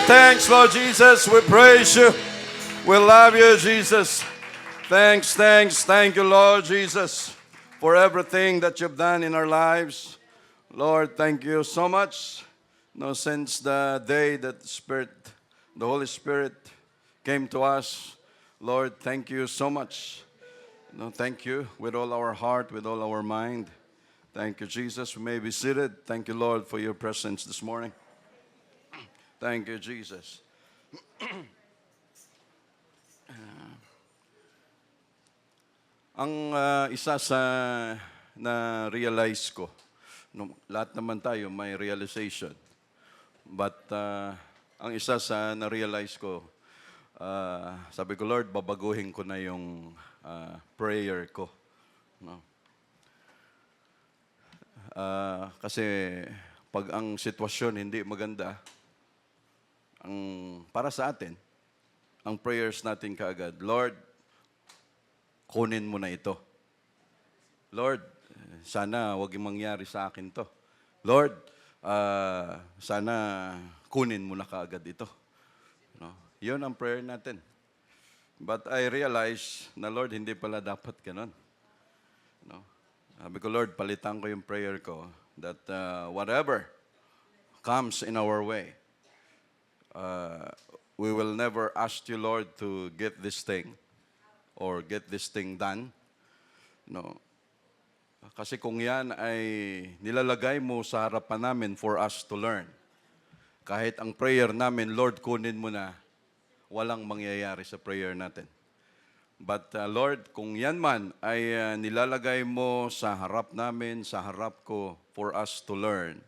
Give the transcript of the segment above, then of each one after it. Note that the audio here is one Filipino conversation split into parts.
thanks, Lord Jesus. We praise you. We love you, Jesus. Thanks. Thank you, Lord Jesus, for everything that you've done in our lives. Lord, thank you so much. No, since the day that the Holy Spirit came to us, Lord, thank you so much. No, thank you with all our heart, with all our mind. Thank you, Jesus. We may be seated. Thank you, Lord, for your presence this morning. Thank you, Jesus. Ang isa sa na-realize ko, lahat naman tayo may realization. But ang isa sa na-realize ko, sabi ko, Lord, babaguhin ko na yung prayer ko. No? Kasi pag ang sitwasyon hindi maganda, para sa atin, ang prayers natin kaagad, Lord, kunin mo na ito. Lord, sana wag yung mangyari sa akin to. Lord, sana kunin mo na kaagad ito. No? Yun ang prayer natin. But I realize na Lord, hindi pala dapat ganun. No? Sabi ko, Lord, palitan ko yung prayer ko that whatever comes in our way, we will never ask you, Lord, to get this thing or get this thing done. No. Kasi kung yan ay nilalagay mo sa harapan namin for us to learn, kahit ang prayer namin, Lord, kunin mo na, walang mangyayari sa prayer natin. But Lord, kung yan man ay nilalagay mo sa harap namin, sa harap ko, for us to learn,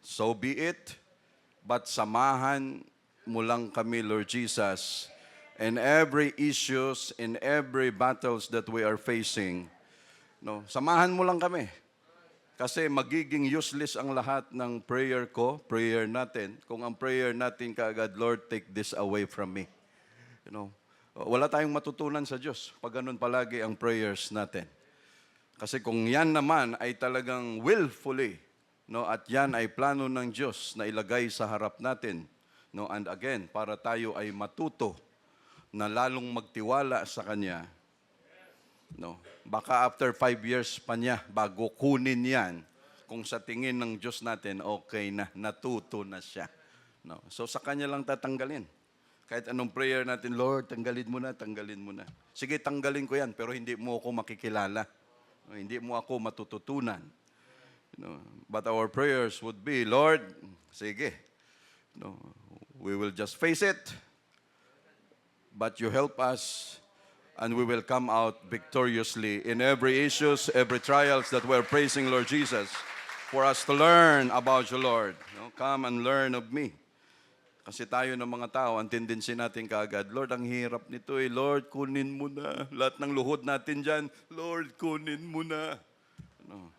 so be it. But samahan mo lang kami, Lord Jesus, in every issues, in every battles that we are facing. No, samahan mo lang kami. Kasi magiging useless ang lahat ng prayer ko, prayer natin, kung ang prayer natin kaagad, Lord, take this away from me. You know, wala tayong matutunan sa Diyos pag ganun palagi ang prayers natin. Kasi kung yan naman ay talagang willfully, no, at yan ay plano ng Diyos na ilagay sa harap natin, no, and again, para tayo ay matuto na lalong magtiwala sa Kanya. No, baka after 5 years pa niya, bago kunin yan, kung sa tingin ng Diyos natin, okay na, natuto na siya. No, so sa Kanya lang tatanggalin. Kahit anong prayer natin, Lord, tanggalin mo na. Sige, tanggalin ko yan, pero hindi mo ako makikilala. No, hindi mo ako matututunan. No, but our prayers would be, Lord, sige, no, we will just face it, but you help us, and we will come out victoriously in every issues, every trials that we're facing, Lord Jesus, for us to learn about you, Lord. No, come and learn of me. Kasi tayo ng mga tao, ang tendency natin kaagad, Lord, ang hirap nito Lord, kunin mo na. Lahat ng luhod natin dyan, Lord, kunin mo na. No,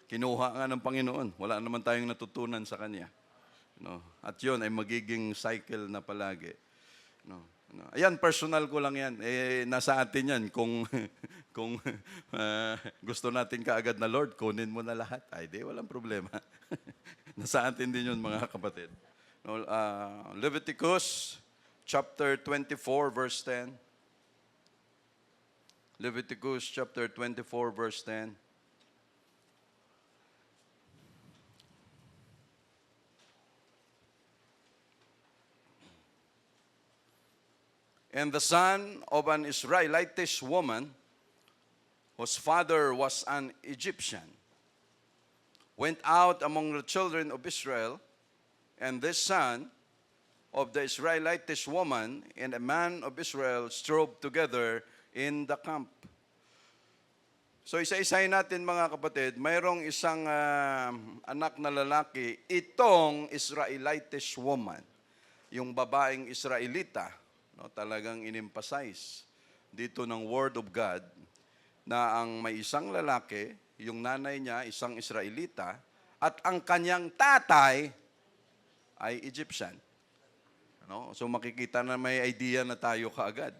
kinuha nga ng Panginoon. Wala naman tayong natutunan sa Kanya. No, at yun ay magiging cycle na palagi. No. No. Ayan, personal ko lang yan. Nasa atin yan. Kung, kung gusto natin kaagad na, Lord, kunin mo na lahat. Ay, di, walang problema. Nasa atin din yun, mga kapatid. No, Leviticus chapter 24, verse 10. Leviticus chapter 24, verse 10. And the son of an Israelitish woman, whose father was an Egyptian, went out among the children of Israel, and this son of the Israelitish woman and a man of Israel strove together in the camp. So isa-isahin natin, mga kapatid, mayroong isang anak na lalaki, itong Israelitish woman, yung babaeng Israelita, no, talagang in-emphasize dito ng Word of God na ang may isang lalaki, yung nanay niya, isang Israelita, at ang kanyang tatay ay Egyptian. No? So makikita na may idea na tayo kaagad.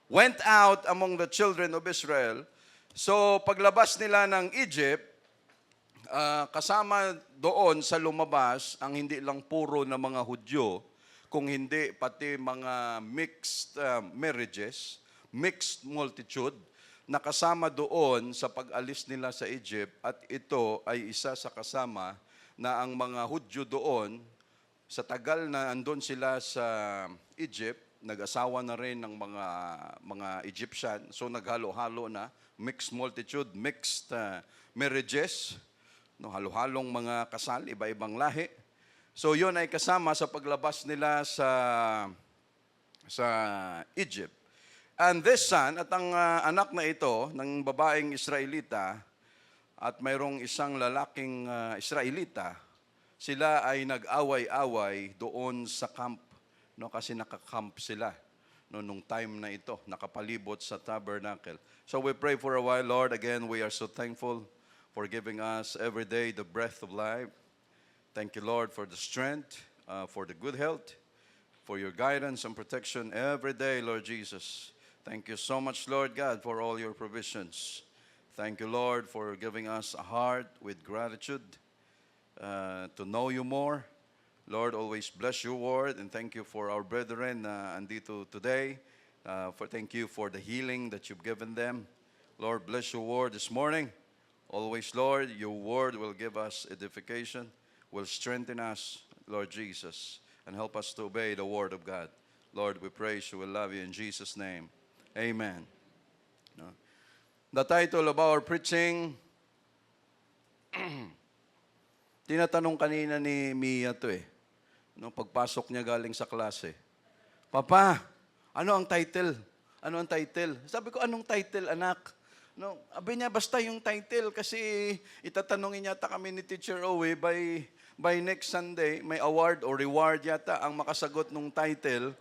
Went out among the children of Israel. So paglabas nila ng Egypt, kasama doon sa lumabas ang hindi lang puro na mga Hudyo, kung hindi pati mga mixed marriages, mixed multitude, na kasama doon sa pag-alis nila sa Egypt, at ito ay isa sa kasama na ang mga Hudyo doon, sa tagal na andun sila sa Egypt, nag-asawa na rin ng mga Egyptian, so naghalo-halo na, mixed multitude, mixed marriages, no, halo-halong mga kasal, iba-ibang lahi. So yun ay kasama sa paglabas nila sa Egypt. And this son, at ang anak na ito ng babaeng Israelita at mayroong isang lalaking Israelita, sila ay nag-away-away doon sa camp, no, kasi nakakamp sila no, nung time na ito, nakapalibot sa tabernacle. So we pray for a while, Lord. Again, we are so thankful for giving us every day the breath of life. Thank you, Lord, for the strength, for the good health, for your guidance and protection every day, Lord Jesus. Thank you so much, Lord God, for all your provisions. Thank you, Lord, for giving us a heart with gratitude to know you more. Lord, always bless your word, and thank you for our brethren andito today. Thank you for the healing that you've given them. Lord, bless your word this morning. Always, Lord, your word will give us edification, will strengthen us, Lord Jesus, and help us to obey the word of God. Lord, we praise you, we love you in Jesus' name. Amen. No? The title of our preaching, tinatanong kanina ni Mia to no, pagpasok niya galing sa klase. Papa, ano ang title? Ano ang title? Sabi ko, anong title, anak? No, sabi niya, basta yung title kasi itatanungin yata kami ni Teacher Owe by next Sunday, may award or reward yata ang makasagot ng title.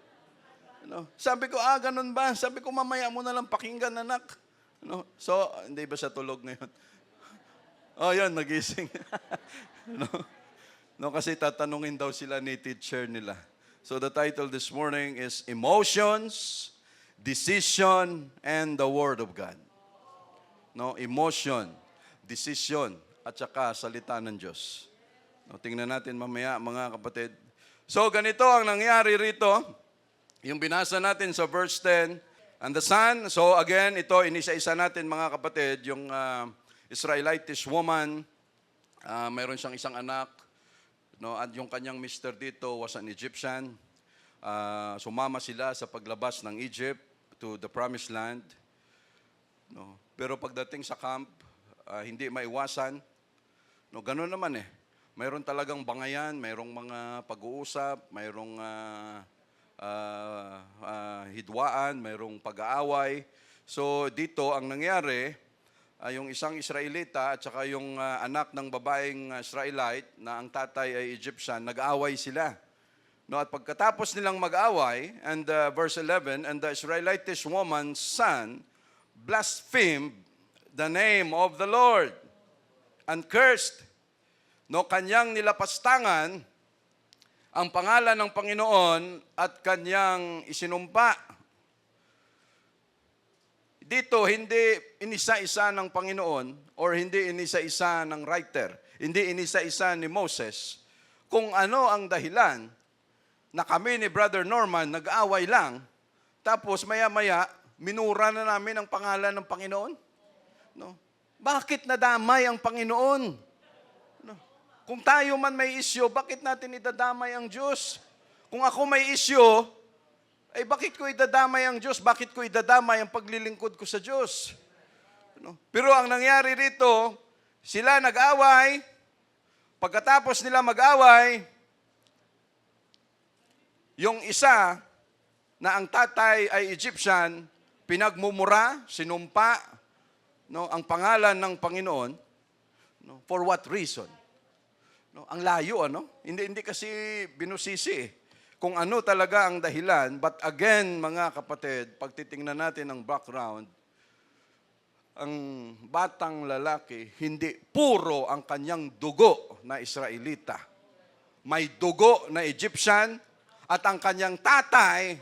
No? Sabi ko, ganun ba? Sabi ko, mamaya mo na lang pakinggan, anak. No? So, hindi ba siya tulog ngayon? Oh, yun, nagising. no, kasi tatanungin daw sila ni teacher nila. So the title this morning is Emotions, Decision, and the Word of God. No, emotion, decision, at saka salita ng Diyos. No, tingnan natin mamaya, mga kapatid. So ganito ang nangyari rito. Yung binasa natin sa verse 10, and the son, so again, ito inisa-isa natin mga kapatid, yung Israelitish woman, mayroon siyang isang anak, no, at yung kanyang mister dito was an Egyptian. Sumama sila sa paglabas ng Egypt to the promised land. No, pero pagdating sa camp, hindi maiwasan. No, ganoon naman mayroon talagang bangayan, mayroong mga pag-uusap, mayroong hidwaan, mayroong pag-aaway. So dito ang nangyari, yung isang Israelita at saka yung anak ng babaeng Israelite na ang tatay ay Egyptian, nag-aaway sila. No, at pagkatapos nilang mag-aaway, and verse 11, and the Israelitish woman's son blasphemed the name of the Lord and cursed. No, kanyang nilapastangan ang pangalan ng Panginoon at kanyang isinumpa. Dito, hindi inisa-isa ng Panginoon or hindi inisa-isa ng writer, hindi inisa-isa ni Moses kung ano ang dahilan na kami ni Brother Norman nag-away lang, tapos maya-maya, minura na namin ang pangalan ng Panginoon. No? Bakit nadamay ang Panginoon? No? Kung tayo man may isyo, bakit natin idadamay ang Diyos? Kung ako may isyo, bakit ko idadamay ang Diyos? Bakit ko idadamay ang paglilingkod ko sa Diyos? No? Pero ang nangyari rito, sila nag-away, pagkatapos nila mag-away, yung isa na ang tatay ay Egyptian, pinagmumura, sinumpa, no, ang pangalan ng Panginoon, no, for what reason? No, ang layo, Hindi kasi binusisi kung ano talaga ang dahilan. But again, mga kapatid, pag titingnan natin ang background, ang batang lalaki, hindi puro ang kanyang dugo na Israelita. May dugo na Egyptian at ang kanyang tatay,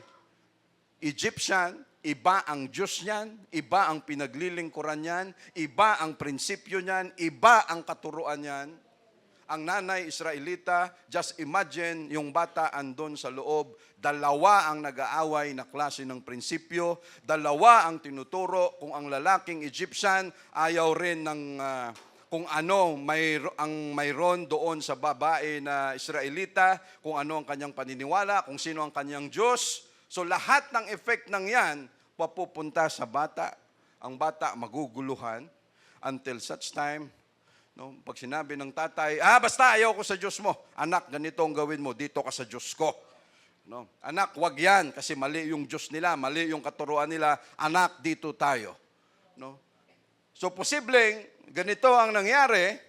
Egyptian. Iba ang Diyos niyan, iba ang pinaglilingkuran niyan, iba ang prinsipyo niyan, iba ang katuruan niyan. ang nanay Israelita. Just imagine, yung bata andon sa loob, dalawa ang nag-aaway na klase ng prinsipyo, dalawa ang tinuturo. Kung ang lalaking Egyptian ayaw rin ng kung ano ang mayroon doon sa babae na Israelita, kung ano ang kanyang paniniwala, kung sino ang kanyang Diyos. So lahat ng effect ng yan, papupunta sa bata. Ang bata maguguluhan until such time, no, pag sinabi ng tatay, basta ayaw ko sa Diyos mo. Anak, ganito ang gawin mo, dito ka sa Diyos ko. No? Anak, wag yan, kasi mali yung Diyos nila, mali yung katuruan nila. Anak, dito tayo. No? So posibleng, ganito ang nangyari,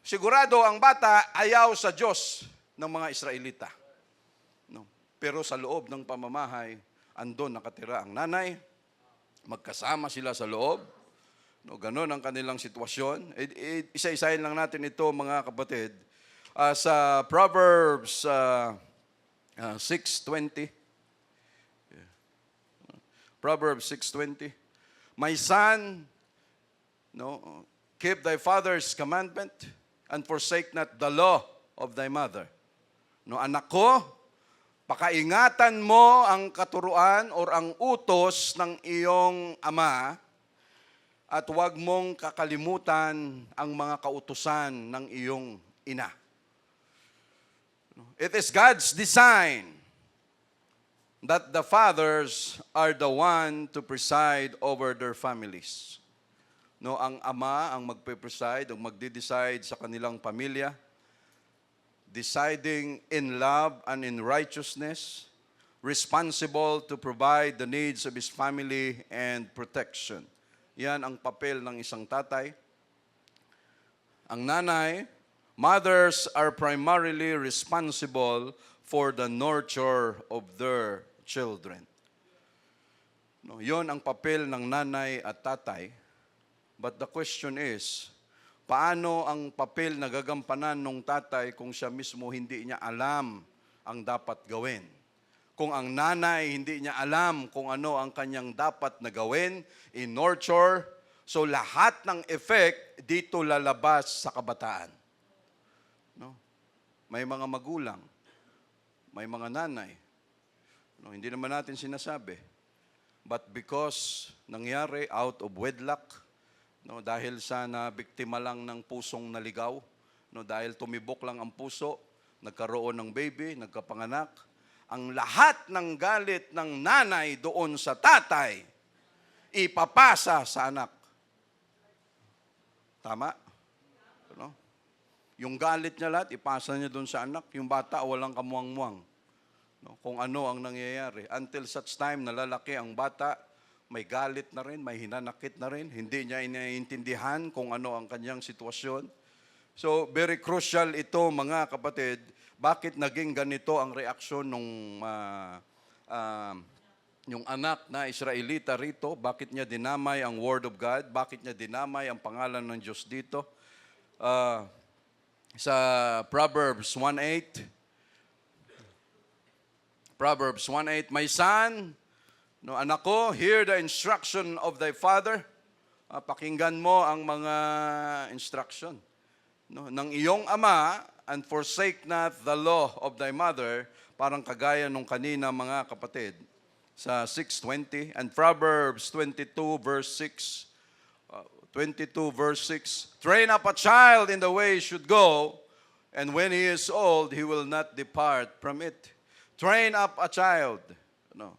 sigurado ang bata ayaw sa Diyos ng mga Israelita. No? Pero sa loob ng pamamahay, andon nakatira ang nanay, magkasama sila sa loob. No, ganon ang kanilang sitwasyon. Isa-isahin lang natin ito, mga kapatid. Sa Proverbs 6:20. Proverbs 6:20. My son, no, keep thy father's commandment and forsake not the law of thy mother. No, anak ko, pakaingatan mo ang katuruan or ang utos ng iyong ama at huwag mong kakalimutan ang mga kautusan ng iyong ina. It is God's design that the fathers are the one to preside over their families. No, ang ama ang magpe-preside, ang magde-decide sa kanilang pamilya, deciding in love and in righteousness, responsible to provide the needs of his family and protection. Yan ang papel ng isang tatay. Ang nanay, mothers are primarily responsible for the nurture of their children. No, yon ang papel ng nanay at tatay. But the question is, paano ang papel na gagampanan ng tatay kung siya mismo hindi niya alam ang dapat gawin? Kung ang nanay hindi niya alam kung ano ang kanyang dapat na gawin, in nurture, so lahat ng effect dito lalabas sa kabataan. No? May mga magulang, may mga nanay. No, hindi naman natin sinasabi. But because nangyari out of wedlock, no, dahil sa nabiktima lang ng pusong naligaw, no, dahil tumibok lang ang puso, nagkaroon ng baby, nagkapanganak, ang lahat ng galit ng nanay doon sa tatay, ipapasa sa anak. Tama? No? Yung galit niya lahat, ipasa niya doon sa anak. Yung bata, walang kamuang-muang. No? Kung ano ang nangyayari. Until such time, nalalaki ang bata, may galit na rin, may hinanakit na rin. Hindi niya iniintindihan kung ano ang kanyang sitwasyon. So, very crucial ito, mga kapatid. Bakit naging ganito ang reaksyon ng yung anak na Israelita rito? Bakit niya dinamay ang Word of God? Bakit niya dinamay ang pangalan ng Diyos dito? Sa Proverbs 1:8, Proverbs 1:8, my son, no, anak ko, hear the instruction of thy father. Pakinggan mo ang mga instruction, no, ng iyong ama, and forsake not the law of thy mother, parang kagaya nung kanina, mga kapatid, sa 6:20, and Proverbs 22 verse 6, 22 verse 6, train up a child in the way he should go, and when he is old, he will not depart from it. Train up a child. No,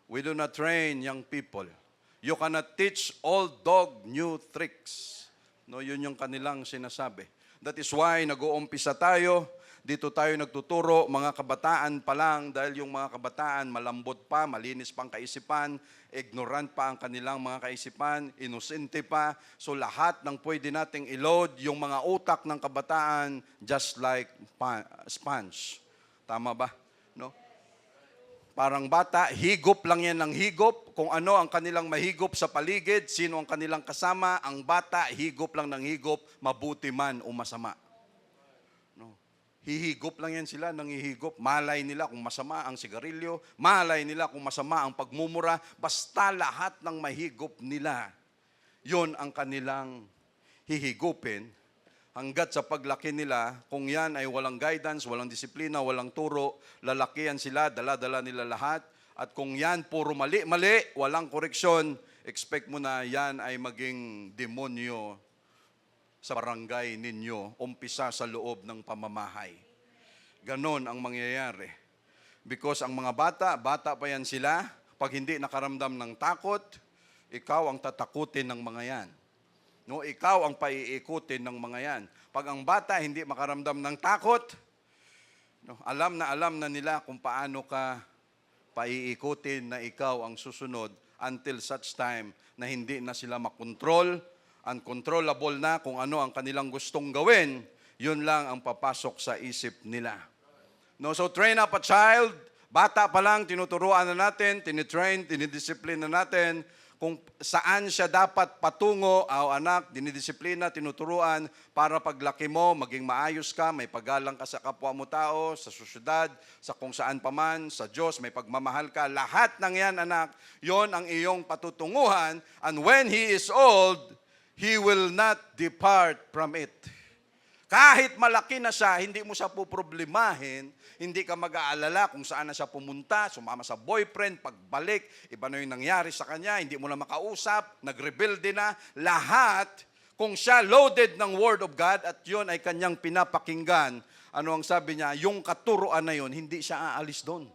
we do not train young people. You cannot teach old dog new tricks. No, yun yung kanilang sinasabi. That is why nag-uumpisa tayo, dito tayo nagtuturo, mga kabataan pa lang, dahil yung mga kabataan malambot pa, malinis pang kaisipan, ignorant pa ang kanilang mga kaisipan, inosente pa. So lahat ng pwede nating i-load, yung mga utak ng kabataan, just like sponge. Tama ba? No? Parang bata, higop lang yan ng higop. Kung ano ang kanilang mahigop sa paligid, sino ang kanilang kasama, ang bata, higop lang ng higop, mabuti man o masama. No. Hihigop lang yan sila ng hihigop. Malay nila kung masama ang sigarilyo, malay nila kung masama ang pagmumura, basta lahat ng mahigop nila, yon ang kanilang hihigupin. hanggat sa paglaki nila, kung yan ay walang guidance, walang disiplina, walang turo, lalakihan sila, dala-dala nila lahat. At kung yan puro mali-mali, walang koreksyon, expect mo na yan ay maging demonyo sa barangay ninyo, umpisa sa loob ng pamamahay. Ganon ang mangyayari. Because ang mga bata pa yan sila, pag hindi nakaramdam ng takot, ikaw ang tatakutin ng mga yan. No, ikaw ang paiikutin ng mga yan. Pag ang bata hindi makaramdam ng takot, no, alam na nila kung paano ka paiikutin na ikaw ang susunod until such time na hindi na sila makontrol, uncontrollable na kung ano ang kanilang gustong gawin, yun lang ang papasok sa isip nila. No, so train up a child, bata pa lang, tinuturuan na natin, tinitrain, tinidisipline na natin, kung saan siya dapat patungo, anak, dinidisiplina, tinuturuan, para paglaki mo, maging maayos ka, may paggalang ka sa kapwa mo tao, sa sosyedad, sa kung saan paman, sa Diyos, may pagmamahal ka. Lahat ng yan, anak, yon ang iyong patutunguhan, and when he is old, he will not depart from it. Kahit malaki na siya, hindi mo siya poproblemahin, hindi ka mag-aalala kung saan na siya pumunta, sumama sa boyfriend, pagbalik, iba na yung nangyari sa kanya, hindi mo na makausap, nag-rebelde na, lahat, kung siya loaded ng Word of God at yun ay kanyang pinapakinggan, ano ang sabi niya, yung katuruan na yun, hindi siya aalis doon.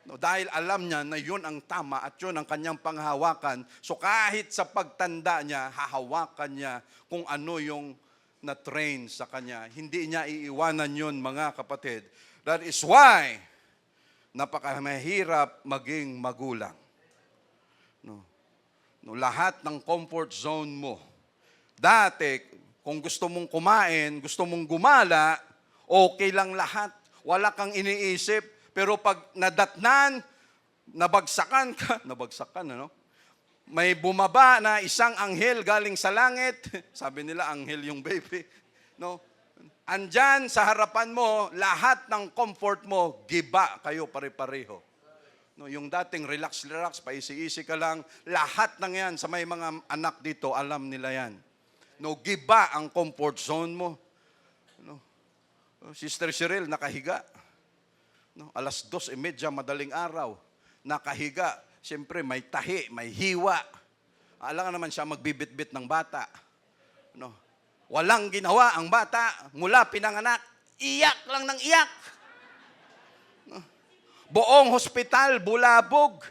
No, dahil alam niya na yun ang tama at yun ang kanyang panghawakan, so kahit sa pagtanda niya, hahawakan niya kung ano yung na-train sa kanya. Hindi niya iiwanan yun, mga kapatid. That is why napakamahirap maging magulang. No, lahat ng comfort zone mo. Dati, kung gusto mong kumain, gusto mong gumala, okay lang lahat. Wala kang iniisip. Pero pag nadatnan, nabagsakan ka, ano? May bumaba na isang anghel galing sa langit. Sabi nila, anghel yung baby. No? Andyan sa harapan mo, lahat ng comfort mo, giba kayo pare-pareho. No, yung dating relax, paisi-isi ka lang, lahat ng yan, sa may mga anak dito, alam nila yan. No, giba ang comfort zone mo. No? Sister Cheryl, nakahiga. No, 2:30, madaling araw, nakahiga. Siyempre, may tahi, may hiwa. Alam naman siya magbibit-bit ng bata. No? Walang ginawa ang bata mula pinanganak. Iyak lang ng iyak. No? Buong hospital, bulabog.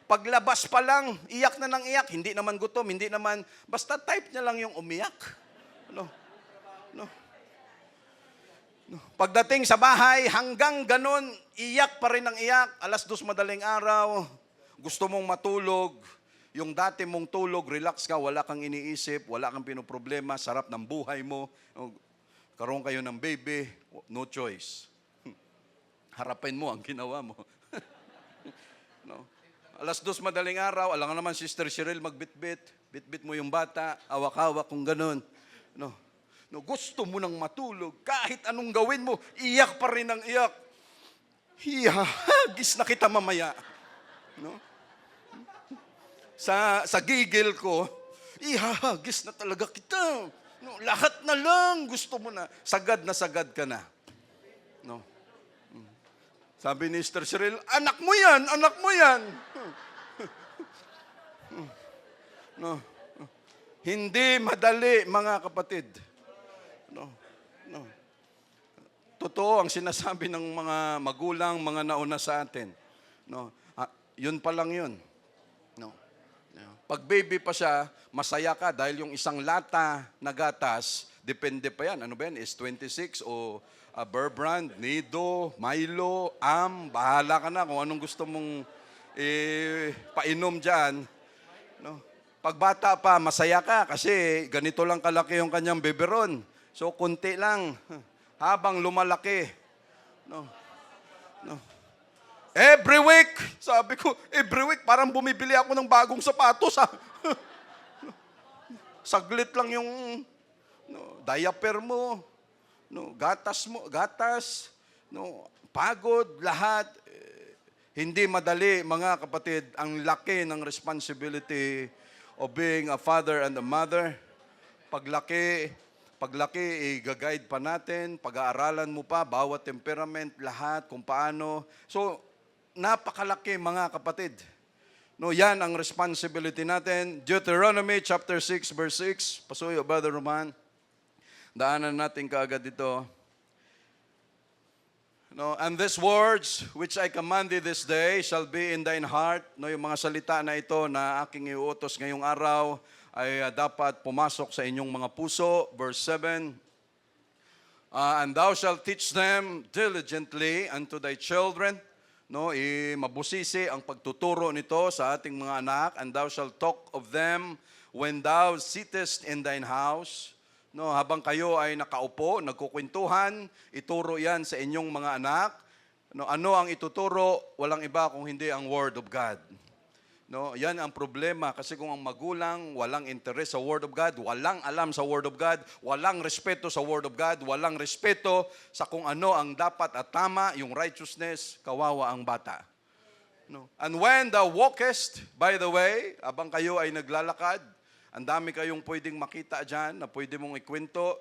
Paglabas pa lang, iyak na ng iyak. Hindi naman gutom, hindi naman, basta type niya lang yung umiyak. No? No? No. Pagdating sa bahay, hanggang ganun, iyak pa rin ng iyak. 2:00 madaling araw, gusto mong matulog, yung dati mong tulog, relax ka, wala kang iniisip, wala kang pinoproblema, sarap ng buhay mo, karoon kayo ng baby, no choice. Harapin mo ang ginawa mo. No? 2:00 madaling araw, alam nga naman Sister Cheryl magbitbit, bitbit mo yung bata, awak-awak kung ganun. No? No, gusto mo nang matulog, kahit anong gawin mo, iyak pa rin ang iyak. Hihagis na kita mamaya. No? Sa gigil ko, ihahagis na talaga kita. No, lahat na lang gusto mo na. Sagad ka na. No. Sabi ni Sister Cheryl, anak mo yan. No. Hindi madali, mga kapatid. No. Totoo ang sinasabi ng mga magulang, mga nauna sa atin. No. Yun pa lang yun. No. Pag baby pa siya, masaya ka dahil yung isang lata na gatas, depende pa yan. Ano ba yan? Is 26 o Bear Brand, Nido, Milo, bahala ka na kung anong gusto mong painom dyan. No? Pag bata pa, masaya ka kasi ganito lang kalaki yung kanyang beberon. So, kunti lang. Habang lumalaki. No. Every week, sabi ko, every week, parang bumibili ako ng bagong sapatos. Saglit lang yung diaper mo, gatas, pagod, lahat. Hindi madali, mga kapatid, ang laki ng responsibility of being a father and a mother. Paglaki, paglaki, i-guide pa natin, pag-aaralan mo pa, bawat temperament, lahat, kung paano. So, napakalaki mga kapatid. No, yan ang responsibility natin. Deuteronomy chapter 6, verse 6. Pasuyo, Brother Roman. Daanan natin kaagad dito. No, and these words which I command thee this day shall be in thine heart. No, yung mga salita na ito na aking iuutos ngayong araw ay dapat pumasok sa inyong mga puso. Verse 7, and thou shalt teach them diligently unto thy children. No, mabusisi ang pagtuturo nito sa ating mga anak. And thou shalt talk of them when thou sittest in thine house. No, habang kayo ay nakaupo, nagkukwentuhan, ituro yan sa inyong mga anak. No, ano ang ituturo? Walang iba kung hindi ang Word of God. No, yan ang problema kasi kung ang magulang walang interes sa Word of God, walang alam sa Word of God, walang respeto sa Word of God, walang respeto sa kung ano ang dapat at tama, yung righteousness, kawawa ang bata. No. And when thou walkest, by the way, abang kayo ay naglalakad, ang dami kayong pwedeng makita dyan na pwede mong ikwento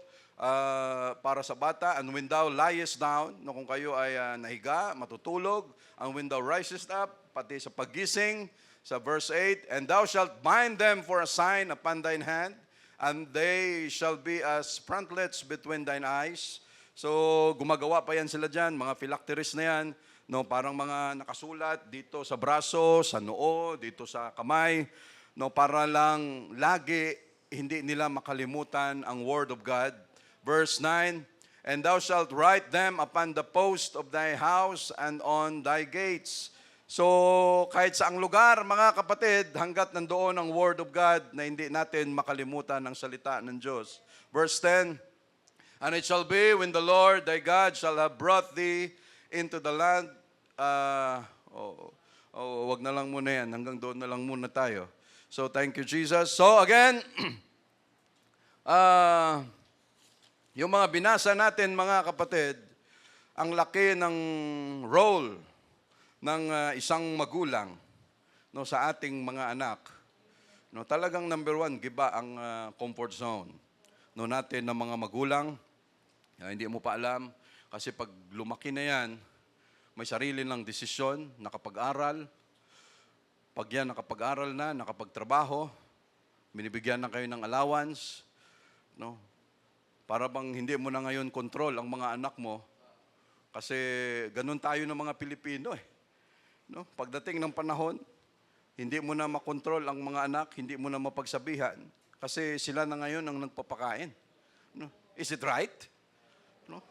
para sa bata. And when thou liest down, no, kung kayo ay nahiga, matutulog, and when thou risest up, pati sa paggising, sa verse 8, and thou shalt bind them for a sign upon thine hand, and they shall be as frontlets between thine eyes. So, gumagawa pa yan sila dyan, mga phylacteries na yan, no, parang mga nakasulat dito sa braso, sa noo, dito sa kamay, no, para lang lagi hindi nila makalimutan ang Word of God. Verse 9, and thou shalt write them upon the post of thy house and on thy gates. So, kahit saang lugar, mga kapatid, hanggat nandoon ang Word of God na hindi natin makalimutan ang salita ng Diyos. Verse 10, and it shall be when the Lord thy God shall have brought thee into the land. Wag na lang muna yan. Hanggang doon na lang muna tayo. So, thank you, Jesus. So, again, yung mga binasa natin, mga kapatid, ang laki ng role ng isang magulang, no, sa ating mga anak. No, talagang number one, giba ang comfort zone, no, natin ng mga magulang. Hindi mo pa alam, kasi pag lumaki na yan, may sarili ng desisyon, nakapag-aral. Pag yan nakapag-aral na, nakapagtrabaho, binibigyan na kayo ng allowance, no, para bang hindi mo na ngayon control ang mga anak mo, kasi ganun tayo ng mga Pilipino eh. No, pagdating ng panahon, hindi mo na makontrol ang mga anak, hindi mo na mapagsabihan kasi sila na ngayon ang nagpapakain. No? Is it right? No?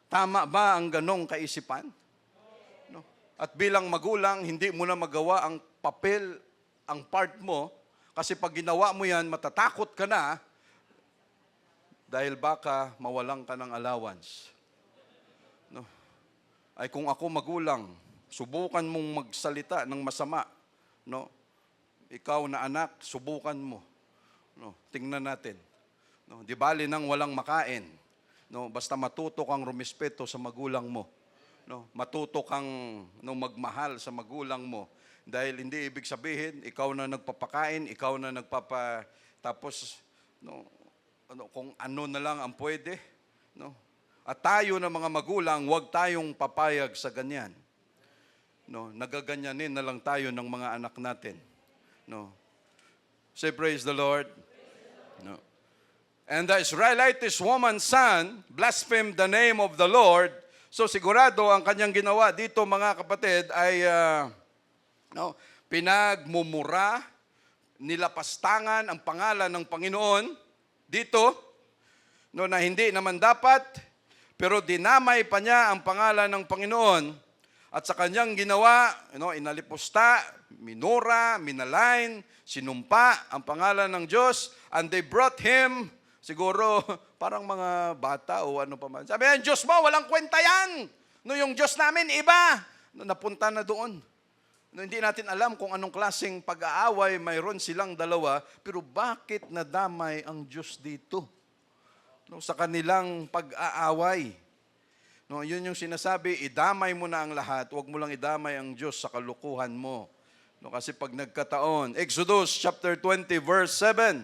Tama ba ang ganong kaisipan? No? At bilang magulang, hindi mo na magawa ang papel, ang part mo, kasi pag ginawa mo yan, matatakot ka na dahil baka mawalan ka ng allowance. No? Ay kung ako magulang, subukan mong magsalita ng masama, no? Ikaw na anak, subukan mo. No, tingnan natin. No, di bali nang walang makain. No, basta matuto kang rumispeto sa magulang mo. No, matuto kang magmahal sa magulang mo. Dahil hindi ibig sabihin ikaw na nagpapakain, ikaw na tapos kung ano na lang ang pwede, no? At tayo na mga magulang, huwag tayong papayag sa ganyan. No, nagaganyanin na lang tayo ng mga anak natin. No. Say praise the Lord. No. And the Israelitish woman's son blasphemed the name of the Lord. So sigurado ang kanyang ginawa dito, mga kapatid, ay pinagmumura, nilapastangan ang pangalan ng Panginoon dito, no, na hindi naman dapat, pero dinamay pa niya ang pangalan ng Panginoon. At sa kanyang ginawa, inalipusta, minura, minalain, sinumpa ang pangalan ng Diyos, and they brought him, siguro parang mga bata o ano pa man. Sabi yan, Diyos mo, walang kwenta yan. No, yung Diyos namin, iba. No, napunta na doon. No, hindi natin alam kung anong klaseng pag-aaway mayroon silang dalawa, pero bakit nadamay ang Diyos dito? No, sa kanilang pag-aaway. No, yun yung sinasabi, idamay mo na ang lahat, huwag mo lang idamay ang Diyos sa kalukuhan mo. No, kasi pag nagkataon, Exodus chapter 20 verse 7,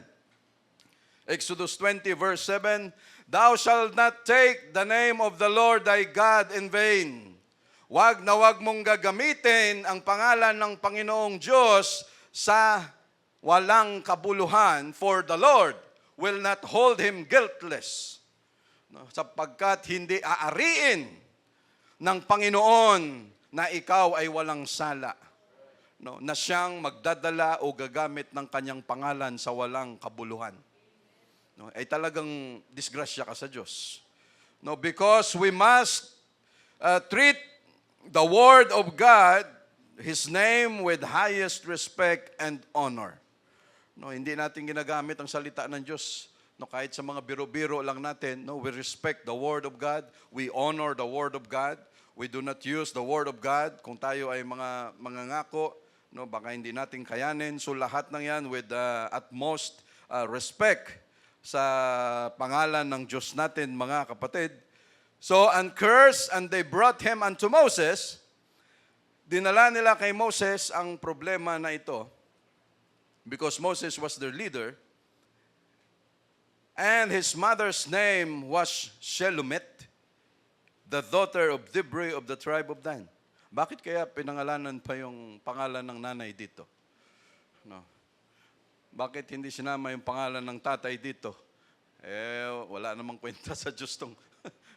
Exodus 20 verse 7, Thou shalt not take the name of the Lord thy God in vain. Wag na wag mong gagamitin ang pangalan ng Panginoong Diyos sa walang kabuluhan, for the Lord will not hold him guiltless. No, sapagkat hindi aariin ng Panginoon na ikaw ay walang sala. No, na siyang magdadala o gagamit ng kanyang pangalan sa walang kabuluhan. No, ay talagang disgrasya ka sa Diyos. No, because we must treat the Word of God, His name, with highest respect and honor. No, hindi natin ginagamit ang salita ng Diyos. No, kahit sa mga biro-biro lang natin, no, we respect the Word of God, we honor the Word of God, we do not use the Word of God. Kung tayo ay mga ngako, no, baka hindi natin kayanin. So lahat ng yan with utmost respect sa pangalan ng Diyos natin, mga kapatid. So, and curse, and they brought him unto Moses. Dinala nila kay Moses ang problema na ito because Moses was their leader. And his mother's name was Shelomith, the daughter of Dibri of the tribe of Dan. Bakit kaya pinangalanan pa yung pangalan ng nanay dito? No. Bakit hindi sinama yung pangalan ng tatay dito? Wala namang kwenta sa Diyos tong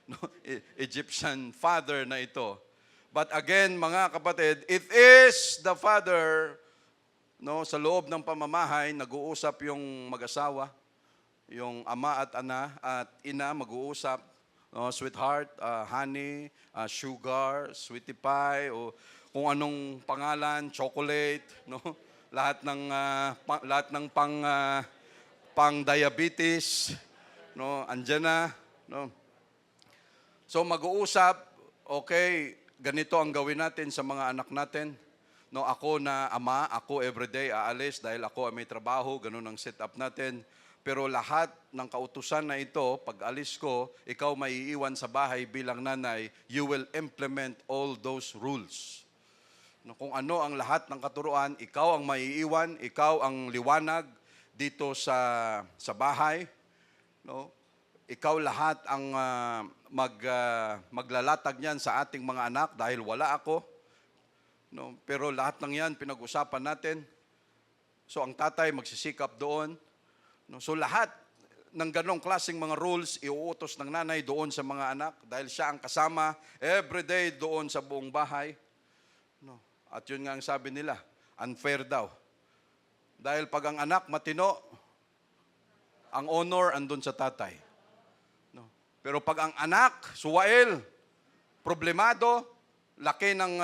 no, Egyptian father na ito. But again, mga kapatid, it is the father, no, sa loob ng pamamahay, nag-uusap yung mag-asawa, yung ama at ina mag-uusap, no, sweetheart, honey, sugar, sweetie pie, o kung anong pangalan, chocolate, no? Lahat ng pang diabetes, no, andyan na, no. So mag-uusap, okay, ganito ang gawin natin sa mga anak natin. No, ako na ama, ako everyday aalis dahil ako may trabaho, ganun ang setup natin. Pero lahat ng kautusan na ito, pag alis ko, ikaw maiiwan sa bahay bilang nanay, you will implement all those rules. No, kung ano ang lahat ng katuruan, ikaw ang maiiwan, ikaw ang liwanag dito sa bahay. No? Ikaw lahat ang maglalatag niyan sa ating mga anak dahil wala ako. No? Pero lahat ng yan pinag-usapan natin. So ang tatay magsisikap doon. No? So lahat ng ganong klaseng mga rules, iuutos ng nanay doon sa mga anak dahil siya ang kasama everyday doon sa buong bahay. No? At yun nga ang sabi nila, unfair daw. Dahil pag ang anak matino, ang honor andun sa tatay. No? Pero pag ang anak, suwael, problemado, laki ng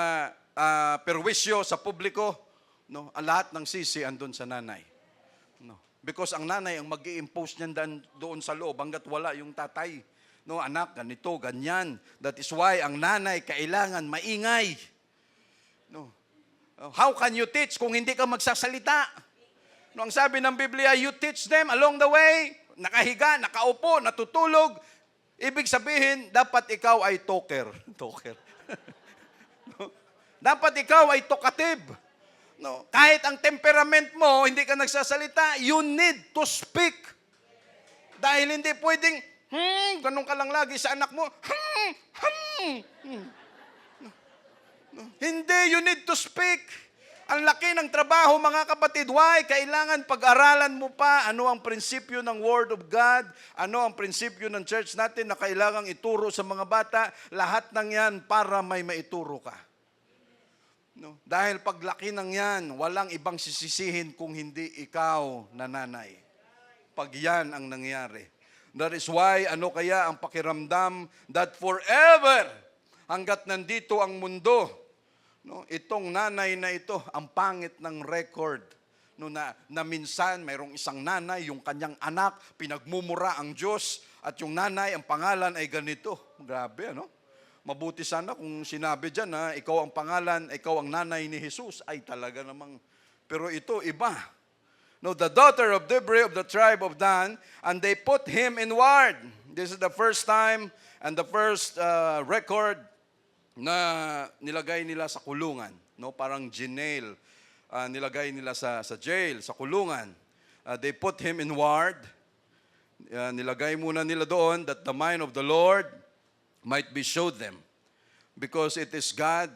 perwisyo sa publiko, no? Ang lahat ng sisi andun sa nanay. No? Because ang nanay ang mag-i-impose niyan doon sa loob hanggat wala yung tatay. No, anak, ganito, ganyan. That is why ang nanay kailangan maingay. No. How can you teach kung hindi ka magsasalita? No, ang sabi ng Biblia, you teach them along the way, nakahiga, nakaupo, natutulog. Ibig sabihin, dapat ikaw ay talker. Talker. No? Dapat ikaw ay talkative. No? Kahit ang temperament mo, hindi ka nagsasalita, you need to speak. Dahil hindi pwedeng, ganun ka lang lagi sa anak mo, No? Hindi, you need to speak. Ang laki ng trabaho, mga kapatid. Why? Kailangan pag-aralan mo pa ano ang prinsipyo ng Word of God, ano ang prinsipyo ng church natin na kailangang ituro sa mga bata. Lahat ng yan para may maituro ka. No? Dahil paglaki ng yan, walang ibang sisisihin kung hindi ikaw na nanay. Pag yan ang nangyari. That is why, ano kaya ang pakiramdam that forever, hanggat nandito ang mundo, no, itong nanay na ito, ang pangit ng record. No, na minsan, mayroong isang nanay, yung kanyang anak, pinagmumura ang Diyos, at yung nanay, ang pangalan ay ganito. Grabe, ano? Mabuti sana kung sinabi dyan na ikaw ang pangalan, ikaw ang nanay ni Jesus, ay talaga namang, pero ito, iba. No, the daughter of Dibri of the tribe of Dan, and they put him in ward. This is the first time, and the first record na nilagay nila sa kulungan, no, parang jail, nilagay nila sa jail, sa kulungan. They put him in ward. Nilagay muna nila doon that the mind of the Lord might be showed them. Because it is God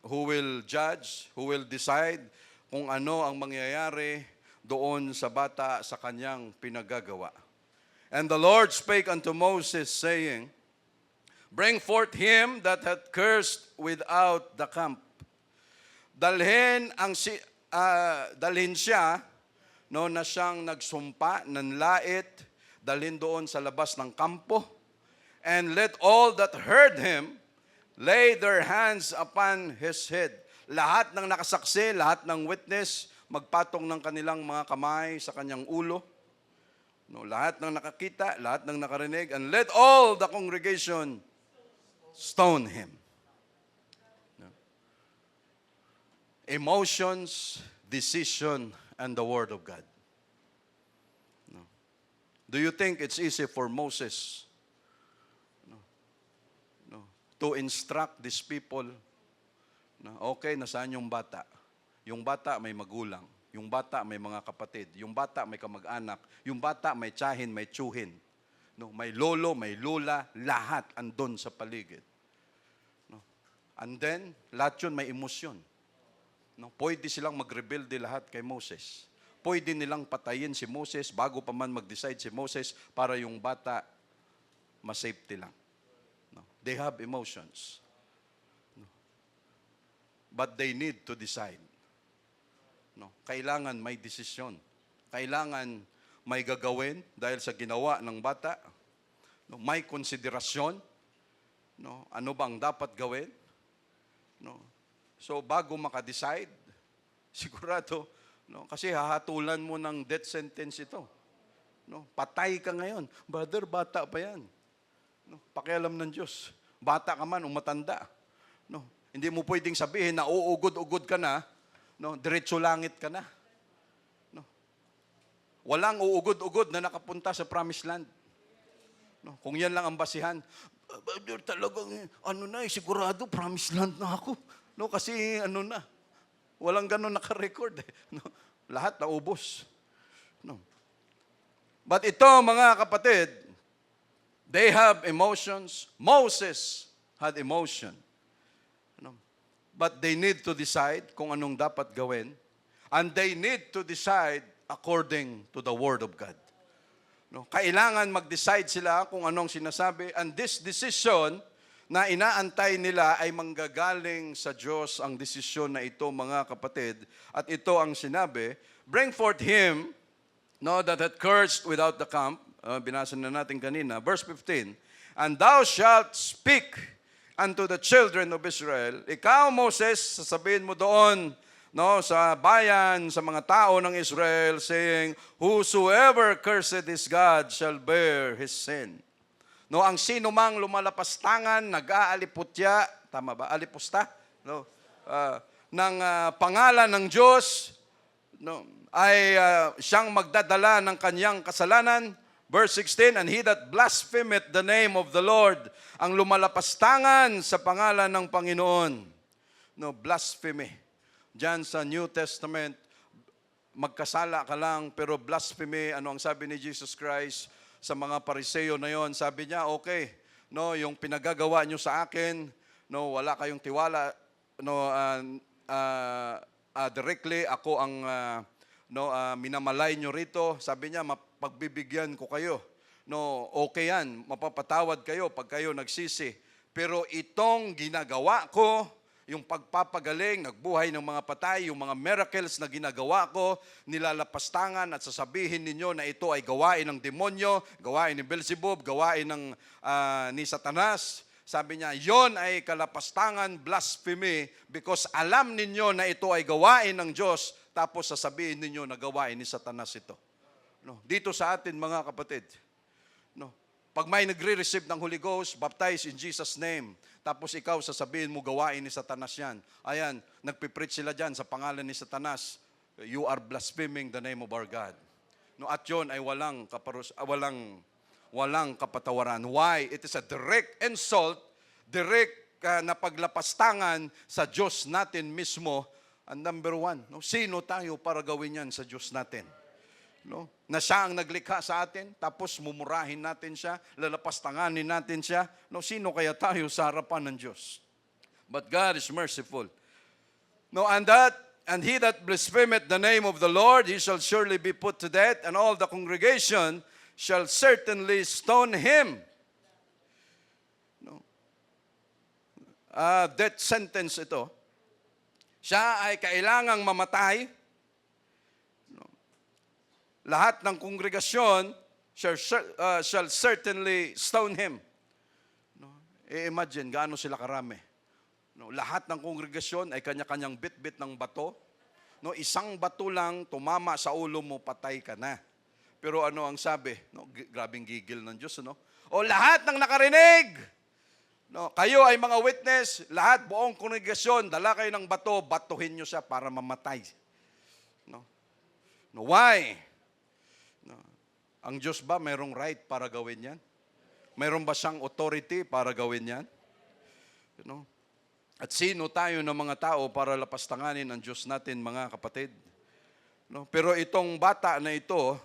who will judge, who will decide kung ano ang mangyayari doon sa bata sa kanyang pinagagawa. And the Lord spake unto Moses, saying, Bring forth him that hath cursed without the camp. Dalhin siya na siyang nagsumpa ng lait, dalhin doon sa labas ng kampo, and let all that heard him lay their hands upon his head. Lahat ng nakasaksi, lahat ng witness, magpatong ng kanilang mga kamay sa kanyang ulo. Lahat ng nakakita, lahat ng nakarinig, and let all the congregation stone him. Emotions, decision, and the Word of God. Do you think it's easy for Moses to instruct these people? Okay, nasaan yung bata? Yung bata may magulang. Yung bata may mga kapatid. Yung bata may kamag-anak. Yung bata may tiyahin, may tiyuhin. May lolo, may lola, lahat andon sa paligid. And then, lahat yun may emosyon. Pwede silang mag-rebelde lahat kay Moses. Pwede nilang patayin si Moses bago pa man mag-decide si Moses para yung bata ma-safety lang. They have emotions. But they need to decide. Kailangan may desisyon. Kailangan may gagawin dahil sa ginawa ng bata. May konsiderasyon. Ano bang dapat gawin? So bago maka-decide, sigurado, kasi hahatulan mo ng death sentence ito. Patay ka ngayon. Brother, bata pa yan. Pakialam ng Diyos. Bata ka man o matanda. Hindi mo pwedeng sabihin na uugod-ugod ka na, diretso langit ka na. Walang uugod-ugod na nakapunta sa promised land. Kung yan lang ang basihan, talagang, sigurado, promised land na ako. Kasi, walang ganun naka-record. Lahat naubos. But ito, mga kapatid, they have emotions. Moses had emotion. But they need to decide kung anong dapat gawin. And they need to decide according to the Word of God. Kailangan mag-decide sila kung anong sinasabi. And this decision na inaantay nila ay manggagaling sa Diyos, ang desisyon na ito, mga kapatid. At ito ang sinabi, Bring forth him that had cursed without the camp. Binasa na natin kanina. Verse 15, And thou shalt speak unto the children of Israel. Ikaw, Moses, sasabihin mo doon, sa bayan, sa mga tao ng Israel, saying, Whosoever curseth his God shall bear his sin. Ang sino mang lumalapastangan, nag-aaliputya, tama ba? Alipusta? Ng pangalan ng Diyos, ay siyang magdadala ng kanyang kasalanan. Verse 16, And he that blasphemeth the name of the Lord, ang lumalapastangan sa pangalan ng Panginoon. Blasphemy. Diyan sa New Testament, magkasala ka lang, pero blasphemy, ano ang sabi ni Jesus Christ sa mga Pariseo na yon? Sabi niya, okay, yung pinagagawa nyo sa akin, wala kayong tiwala, directly, ako ang minamalay nyo rito. Sabi niya, pagbibigyan ko kayo. Okay yan, mapapatawad kayo pag kayo nagsisi. Pero itong ginagawa ko, yung pagpapagaling, nagbuhay ng mga patay, yung mga miracles na ginagawa ko, nilalapastangan at sasabihin ninyo na ito ay gawain ng demonyo, gawain ni Beelzebub, gawain ni Satanas. Sabi niya, yon ay kalapastangan, blasphemy, because alam ninyo na ito ay gawain ng Diyos, tapos sasabihin ninyo na gawain ni Satanas ito. Dito sa atin, mga kapatid, pag may nagre-receive ng Holy Ghost, baptize in Jesus' name, tapos ikaw sasabihin mo gawain ni Satanas yan. Ayan, nagpipreach sila dyan sa pangalan ni Satanas, you are blaspheming the name of our God. At yun ay walang kapatawaran. Why? It is a direct insult, direct na paglapastangan sa Diyos natin mismo. And number one, sino tayo para gawin yan sa Diyos natin? No? Na siya ang naglikha sa atin, tapos mumurahin natin siya, lalapastanganin natin siya. No, sino kaya tayo sa harapan ng Diyos? But God is merciful. No, and he that blasphemeth the name of the Lord, he shall surely be put to death, and all the congregation shall certainly stone him. No. Death sentence ito. Siya ay kailangang mamatay. Lahat ng kongregasyon shall certainly stone him. No? Imagine, gaano sila karami. No? Lahat ng kongregasyon ay kanya-kanyang bit-bit ng bato. No? Isang bato lang, tumama sa ulo mo, patay ka na. Pero ano ang sabi? No? Grabing gigil ng Diyos. No? O lahat ng nakarinig, no? Kayo ay mga witness, lahat, buong kongregasyon, dala kayo ng bato, batuhin nyo siya para mamatay. No? No, why? Ang Diyos ba mayroong right para gawin yan? Mayroon ba siyang authority para gawin yan? You know? At sino tayo ng mga tao para lapastanganin ang Diyos natin, mga kapatid? No? Pero itong bata na ito,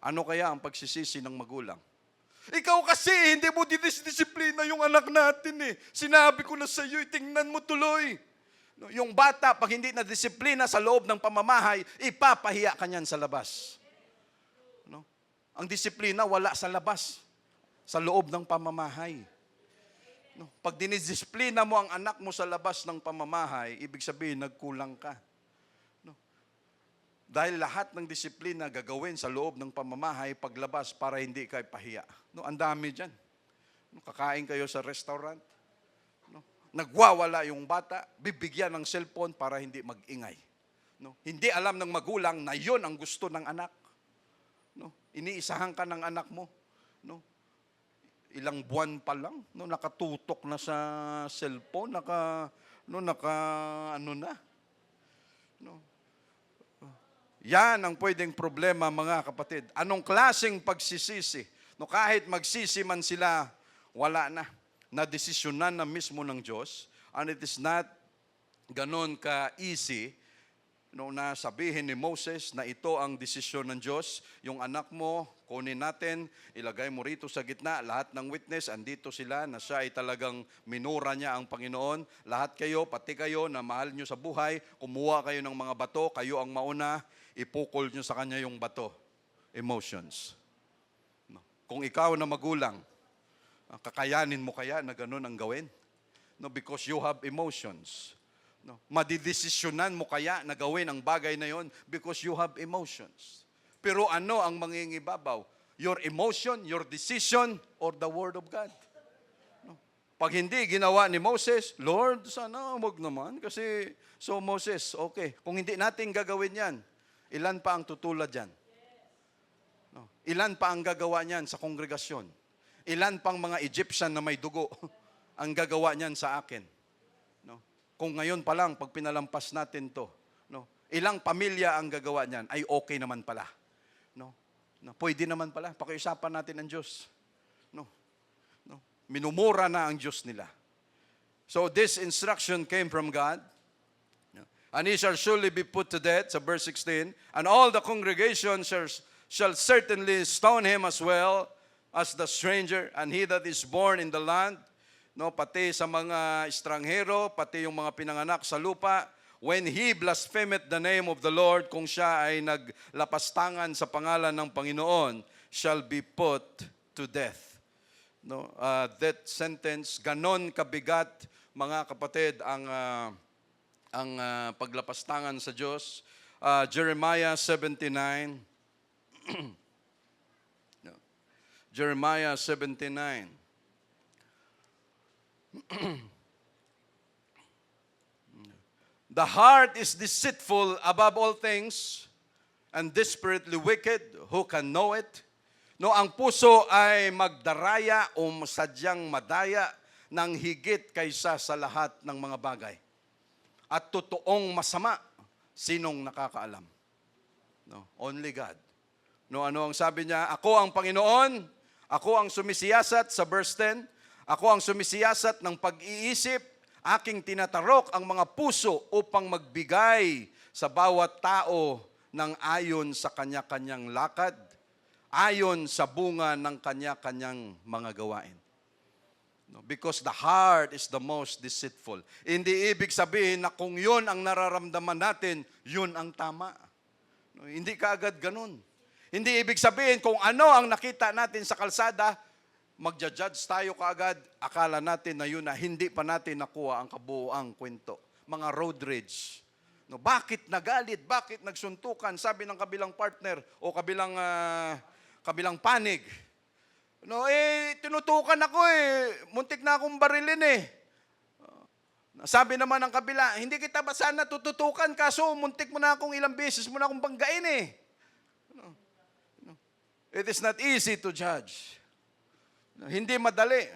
ano kaya ang pagsisisi ng magulang? Ikaw kasi, hindi mo didisiplina yung anak natin eh. Sinabi ko na sa iyo, tingnan mo tuloy. No? Yung bata, pag hindi na disiplina sa loob ng pamamahay, ipapahiya ka niyan sa labas. Ang disiplina wala sa labas, sa loob ng pamamahay. No, pag dinidisiplina mo ang anak mo sa labas ng pamamahay, ibig sabihin nagkulang ka. No. Dahil lahat ng disiplina gagawin sa loob ng pamamahay, paglabas para hindi ka ipahiya. No, ang dami dyan. No, kakain kayo sa restaurant. No, nagwawala yung bata, bibigyan ng cellphone para hindi mag-ingay. No, hindi alam ng magulang na yun ang gusto ng anak. No, iniisahan ka ng anak mo, no? Ilang buwan pa lang, no, nakatutok na sa cellphone, ano na. No. Yan ang pwedeng problema, mga kapatid. Anong klaseng pagsisisi? No, kahit magsisi man sila, wala na. Nadesisyonan na mismo ng Diyos, and it is not ganon ka-easy. No, na sabihin ni Moses na ito ang desisyon ng Diyos, yung anak mo, kunin natin, ilagay mo rito sa gitna, lahat ng witness, andito sila na siya ay talagang minura niya ang Panginoon. Lahat kayo, pati kayo na mahal nyo sa buhay, kumuha kayo ng mga bato, kayo ang mauna, ipukol nyo sa kanya yung bato. Emotions. No. Kung ikaw na magulang, kakayanin mo kaya na ganun ang gawin? No, because you have emotions. No, madidesisyonan mo kaya na gawin ang bagay na yon because you have emotions. Pero ano ang mangingibabaw? Your emotion, your decision, or the Word of God? No. Pag hindi ginawa ni Moses, Lord, sana wag naman. Kasi, so Moses, okay. Kung hindi natin gagawin yan, ilan pa ang tutulad yan? No. Ilan pa ang gagawa niyan sa kongregasyon? Ilan pang mga Egyptian na may dugo ang gagawa niyan sa akin? Kung ngayon pa lang, pag pinalampas natin to, no, ilang pamilya ang gagawa niyan, ay okay naman pala. No? No, pwede naman pala. Pakiusapan natin ang Diyos. No? No? Minumura na ang Diyos nila. So this instruction came from God. No? And he shall surely be put to death, sa verse 16, and all the congregation shall certainly stone him as well as the stranger, and he that is born in the land, no, pati sa mga estranghero, pati yung mga pinanganak sa lupa, when he blasphemeth the name of the Lord, kung siya ay naglapastangan sa pangalan ng Panginoon, shall be put to death. No, death sentence, ganon kabigat, mga kapatid, ang paglapastangan sa Diyos. Jeremiah 79. No. Jeremiah 79. The heart is deceitful above all things and desperately wicked. Who can know it? No, ang puso ay magdaraya o sadyang madaya ng higit kaysa sa lahat ng mga bagay. At totoong masama, sinong nakakaalam? No, only God. No, ano ang sabi niya? Ako ang Panginoon, ako ang sumisiyasat sa verse 10. Ako ang sumisiyasat ng pag-iisip, aking tinatarok ang mga puso upang magbigay sa bawat tao ng ayon sa kanya-kanyang lakad, ayon sa bunga ng kanya-kanyang mga gawain. No, because the heart is the most deceitful. Hindi ibig sabihin na kung yun ang nararamdaman natin, yun ang tama. No, hindi kaagad ganun. Hindi ibig sabihin kung ano ang nakita natin sa kalsada, magja-judge tayo kaagad, akala natin na yun na hindi pa natin nakuha ang kabuuang kwento. Mga road rage. No, bakit nagalit? Bakit nagsuntukan? Sabi ng kabilang partner o kabilang panig. No, tinutukan ako muntik na akong barilin Sabi naman ng kabila, hindi kita ba sana tututukan kaso muntik mo na akong ilang beses mo na akong banggain No. It is not easy to judge. No, hindi madali.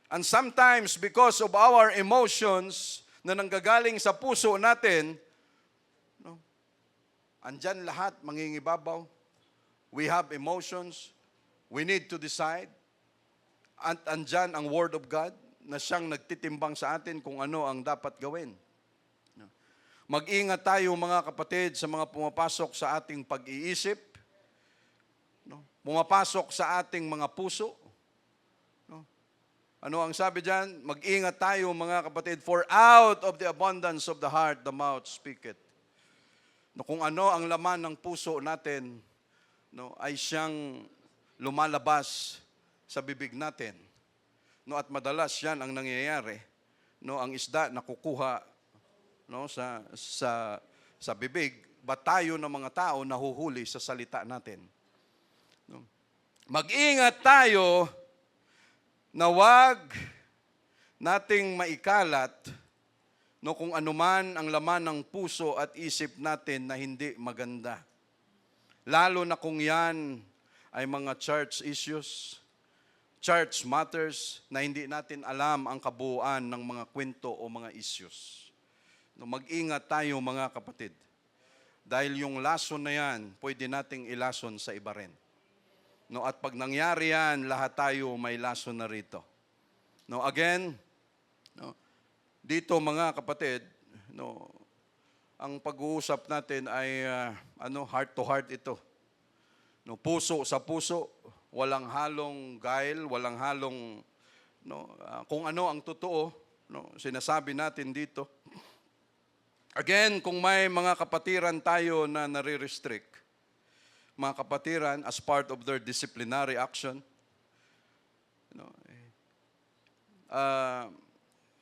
And sometimes because of our emotions na nanggagaling sa puso natin, andyan lahat mangingibabaw. We have emotions. We need to decide. At andyan ang Word of God na siyang nagtitimbang sa atin kung ano ang dapat gawin. Mag-ingat tayo mga kapatid sa mga pumapasok sa ating pag-iisip, pumapasok sa ating mga puso. Ano ang sabi dyan? Mag-ingat tayo mga kapatid, for out of the abundance of the heart, the mouth speaketh. Kung ano ang laman ng puso natin, ay siyang lumalabas sa bibig natin. At madalas yan ang nangyayari. Ang isda nakukuha sa bibig, ba't tayo ng mga tao nahuhuli sa salita natin? Mag-ingat tayo na wag nating maikalat kung anuman ang laman ng puso at isip natin na hindi maganda. Lalo na kung yan ay mga church issues, church matters na hindi natin alam ang kabuuan ng mga kwento o mga issues. Mag-ingat tayo mga kapatid. Dahil yung lason na yan, pwede nating ilason sa iba rin. At pag nangyari yan, lahat tayo may lason na rito. Again, dito mga kapatid, ang pag-uusap natin ay heart to heart ito. Puso sa puso, walang halong guile, walang halong kung ano ang totoo, sinasabi natin dito. Again, kung may mga kapatiran tayo na nare-restrict, mga kapatiran as part of their disciplinary action,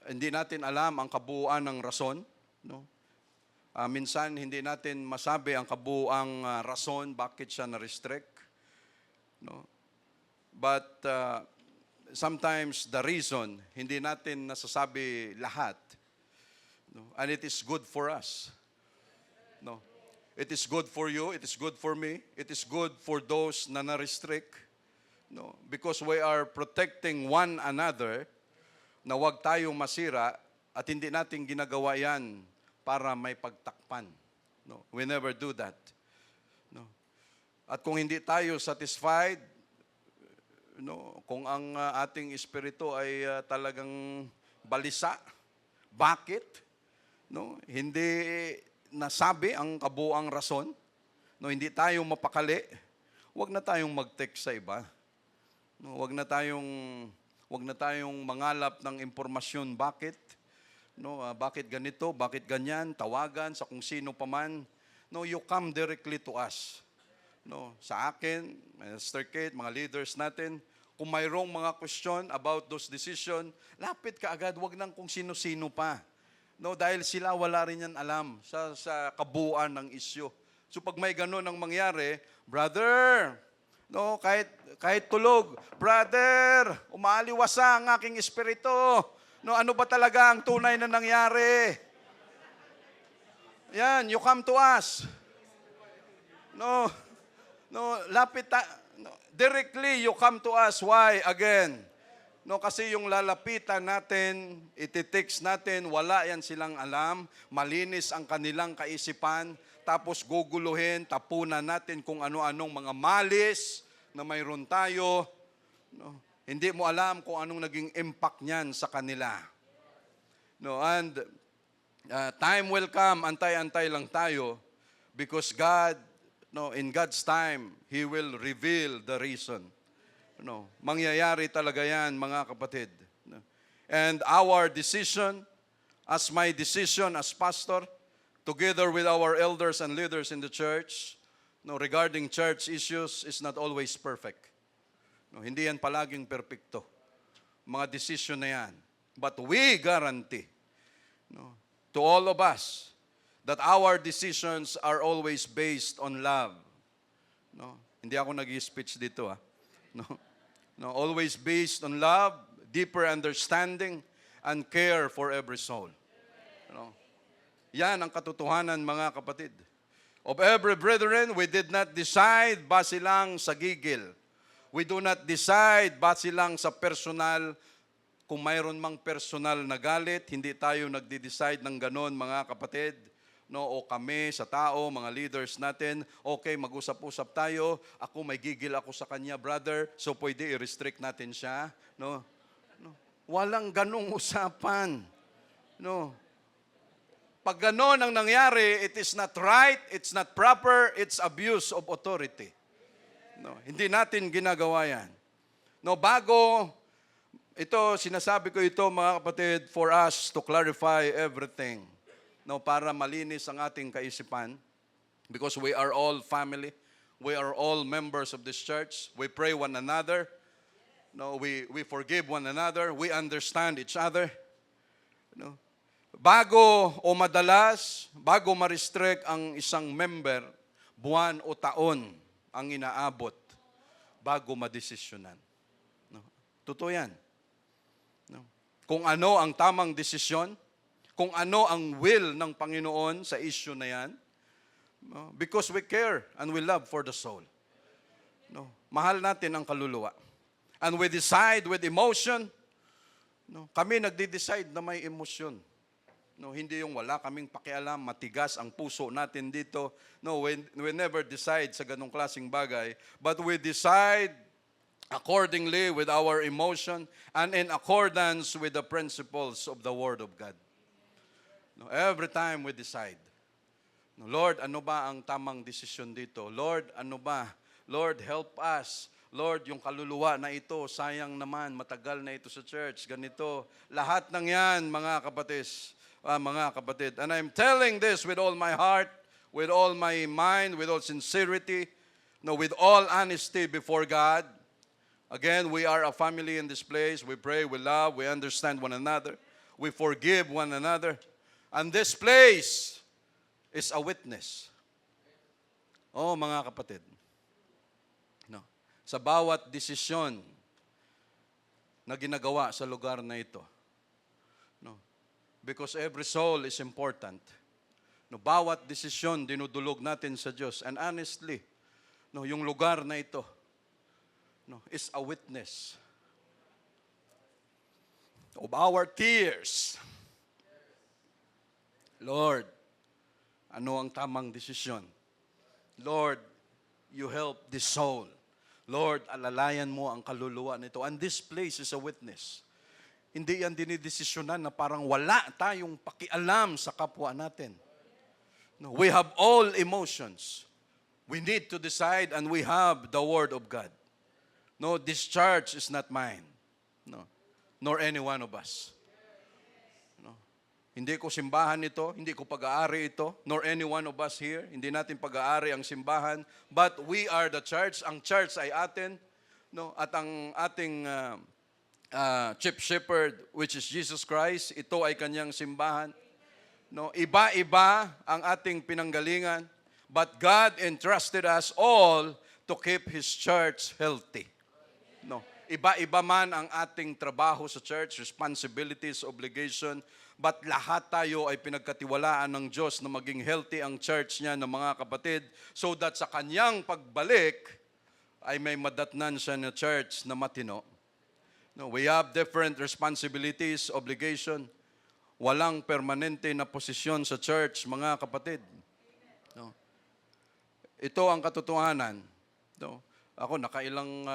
hindi natin alam ang kabuuan ng rason. Minsan, hindi natin masabi ang kabuuang rason bakit siya na-restrict. But sometimes the reason, hindi natin nasasabi lahat. And it is good for us. It is good for you, it is good for me, it is good for those na na-restrict. Because we are protecting one another na wag tayong masira at hindi natin ginagawa yan para may pagtakpan. We never do that. At kung hindi tayo satisfied, kung ang ating espiritu ay talagang balisa, bakit? Hindi nasabi ang kabuuang rason, hindi tayo mapakali, wag na tayong mag-text sa iba. Wag na tayong mangalap ng impormasyon bakit. Bakit ganito, bakit ganyan, tawagan sa kung sino paman. You come directly to us. Sa akin, Mr. Kate, mga leaders natin, kung mayroong mga question about those decision, lapit ka agad, wag nang kung sino-sino pa. Dahil sila wala rin yan alam sa kabuuan ng isyu. So pag may ganun ang mangyari, brother, kahit tulog, brother, umaaliwasa ang aking espiritu. Ano ba talaga ang tunay na nangyari? Yan, you come to us. Directly you come to us. Why? Again, kasi yung lalapitan natin, iti-text natin, wala yan silang alam, malinis ang kanilang kaisipan, tapos guguluhin, tapunan natin kung ano-anong mga malis na mayroon tayo. Hindi mo alam kung anong naging impact niyan sa kanila. And time will come, antay-antay lang tayo, because God no, in God's time, He will reveal the reason. No, mangyayari talaga yan, mga kapatid. No? And our decision, as my decision as pastor, together with our elders and leaders in the church, no, regarding church issues, is not always perfect. No, hindi yan palaging perpekto. Mga decision na yan. But we guarantee, no, to all of us, that our decisions are always based on love. No? Hindi ako nag-speech dito. No? No, always based on love, deeper understanding, and care for every soul. No? Yan ang katotohanan, mga kapatid. Of every brethren, we did not decide base lang sa gigil. We do not decide base lang sa personal. Kung mayroon mang personal na galit, hindi tayo nagde-decide ng ganon, mga kapatid. No, o kami sa tao, mga leaders natin, okay, mag-usap-usap tayo, ako may gigil ako sa kanya, brother, so pwede i-restrict natin siya. No? No. Walang ganong usapan. No. Pag ganon ang nangyari, it is not right, it's not proper, it's abuse of authority. No, hindi natin ginagawa yan. No, bago, ito, sinasabi ko ito, mga kapatid, for us to clarify everything. No, para malinis ang ating kaisipan, because we are all family, we are all members of this church, we pray one another, no, we forgive one another, we understand each other. No? Bago o madalas, bago ma-restrict ang isang member, buwan o taon ang inaabot bago madesisyonan. No? Totoo yan. No? Kung ano ang tamang desisyon, kung ano ang will ng Panginoon sa issue na yan, no? Because we care and we love for the soul. No? Mahal natin ang kaluluwa. And we decide with emotion. No? Kami nagde-decide na may emosyon. No, hindi yung wala kaming pakialam, matigas ang puso natin dito. No, we never decide sa ganong klaseng bagay. But we decide accordingly with our emotion and in accordance with the principles of the Word of God. No, every time we decide, no, Lord, ano ba ang tamang desisyon dito? Lord, ano ba? Lord, help us. Lord, yung kaluluwa na ito, sayang naman, matagal na ito sa church, ganito. Lahat ng yan, mga kapatid. And I'm telling this with all my heart, with all my mind, with all sincerity, no, with all honesty before God. Again, we are a family in this place. We pray, we love, we understand one another. We forgive one another. And this place is a witness. Oh, mga kapatid. No. Sa bawat desisyon na ginagawa sa lugar na ito. No. Because every soul is important. No, bawat desisyon dinudulog natin sa Diyos. And honestly, no, yung lugar na ito, no, is a witness of our tears. Lord, ano ang tamang desisyon? Lord, you help this soul. Lord, alalayan mo ang kaluluwa nito. And this place is a witness. Hindi yan dinidesisyonan na parang wala tayong pakialam sa kapwa natin. No, we have all emotions. We need to decide and we have the Word of God. No, this church is not mine. No, nor any one of us. No, hindi ko simbahan ito, hindi ko pag-aari ito, nor any one of us here. Hindi natin pag-aari ang simbahan. But we are the church. Ang church ay atin. No, at ang ating chief shepherd, which is Jesus Christ, ito ay kanyang simbahan. No, iba-iba ang ating pinanggalingan, but God entrusted us all to keep His church healthy. No, iba-iba man ang ating trabaho sa church, responsibilities, obligation, but lahat tayo ay pinagkatiwalaan ng Diyos na maging healthy ang church niya, ng mga kapatid, so that sa kanyang pagbalik ay may madatnan siya na church na matino. No, we have different responsibilities, obligation. Walang permanente na posisyon sa church, mga kapatid. No. Ito ang katotohanan. No. Ako, nakailang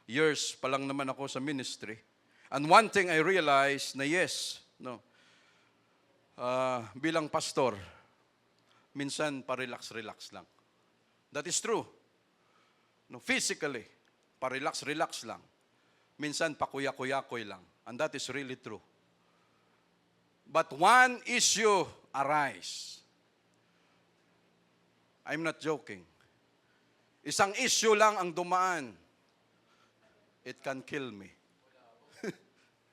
years pa lang naman ako sa ministry. And one thing I realized na yes, no, bilang pastor, minsan pa-relax-relax lang. That is true. No, physically, pa-relax-relax lang. Minsan, pakuya-kuya-kuy lang. And that is really true. But one issue arise. I'm not joking. Isang issue lang ang dumaan. It can kill me.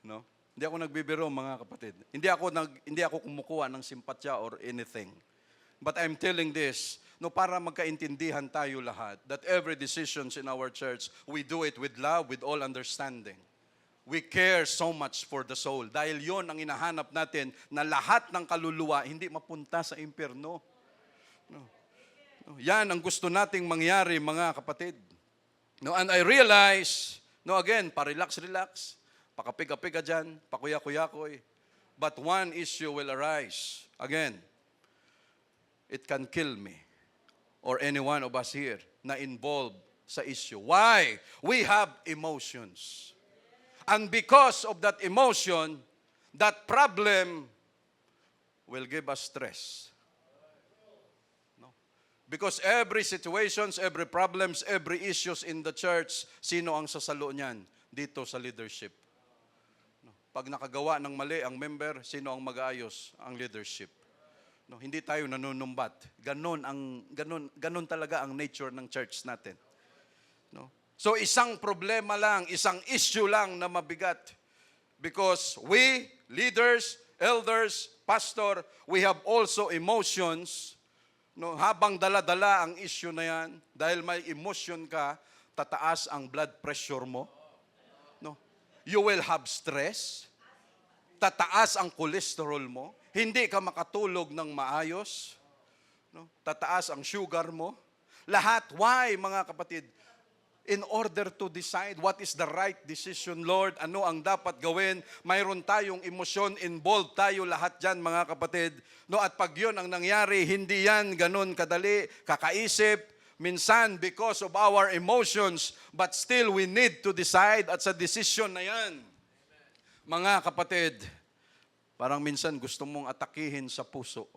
No? Hindi ako nagbibiro, mga kapatid. Hindi ako kumukuha ng simpatya or anything. But I'm telling this, no, para magkaintindihan tayo lahat, that every decisions in our church, we do it with love, with all understanding. We care so much for the soul. Dahil yon ang hinahanap natin na lahat ng kaluluwa hindi mapunta sa impyerno. No. No, yan ang gusto nating mangyari, mga kapatid. No, and I realize, no, again, pa-relax-relax, pakapiga-piga dyan, pakuya-kuya-kuy. But one issue will arise. Again, it can kill me or any one of us here na involved sa issue. Why? We have emotions. And because of that emotion, that problem will give us stress. No? Because every situations, every problems, every issues in the church, sino ang sasalo niyan? Dito sa leadership. No? Pag nakagawa ng mali ang member, sino ang mag-aayos? Ang leadership. No, hindi tayo nanunumbat. Ganon talaga ang nature ng church natin. No? So isang problema lang, isang issue lang na mabigat. Because we, leaders, elders, pastor, we have also emotions. No, habang dala-dala ang issue na yan, dahil may emotion ka, tataas ang blood pressure mo. No? You will have stress. Tataas ang cholesterol mo. Hindi ka makatulog ng maayos. No? Tataas ang sugar mo. Lahat. Why, mga kapatid? In order to decide what is the right decision, Lord, ano ang dapat gawin, mayroon tayong emosyon, involved tayo lahat dyan, mga kapatid. No? At pag yun ang nangyari, hindi yan ganun kadali, kakaisip. Minsan, because of our emotions, but still we need to decide at sa decision na yan. Mga kapatid, parang minsan gusto mong atakihin sa puso.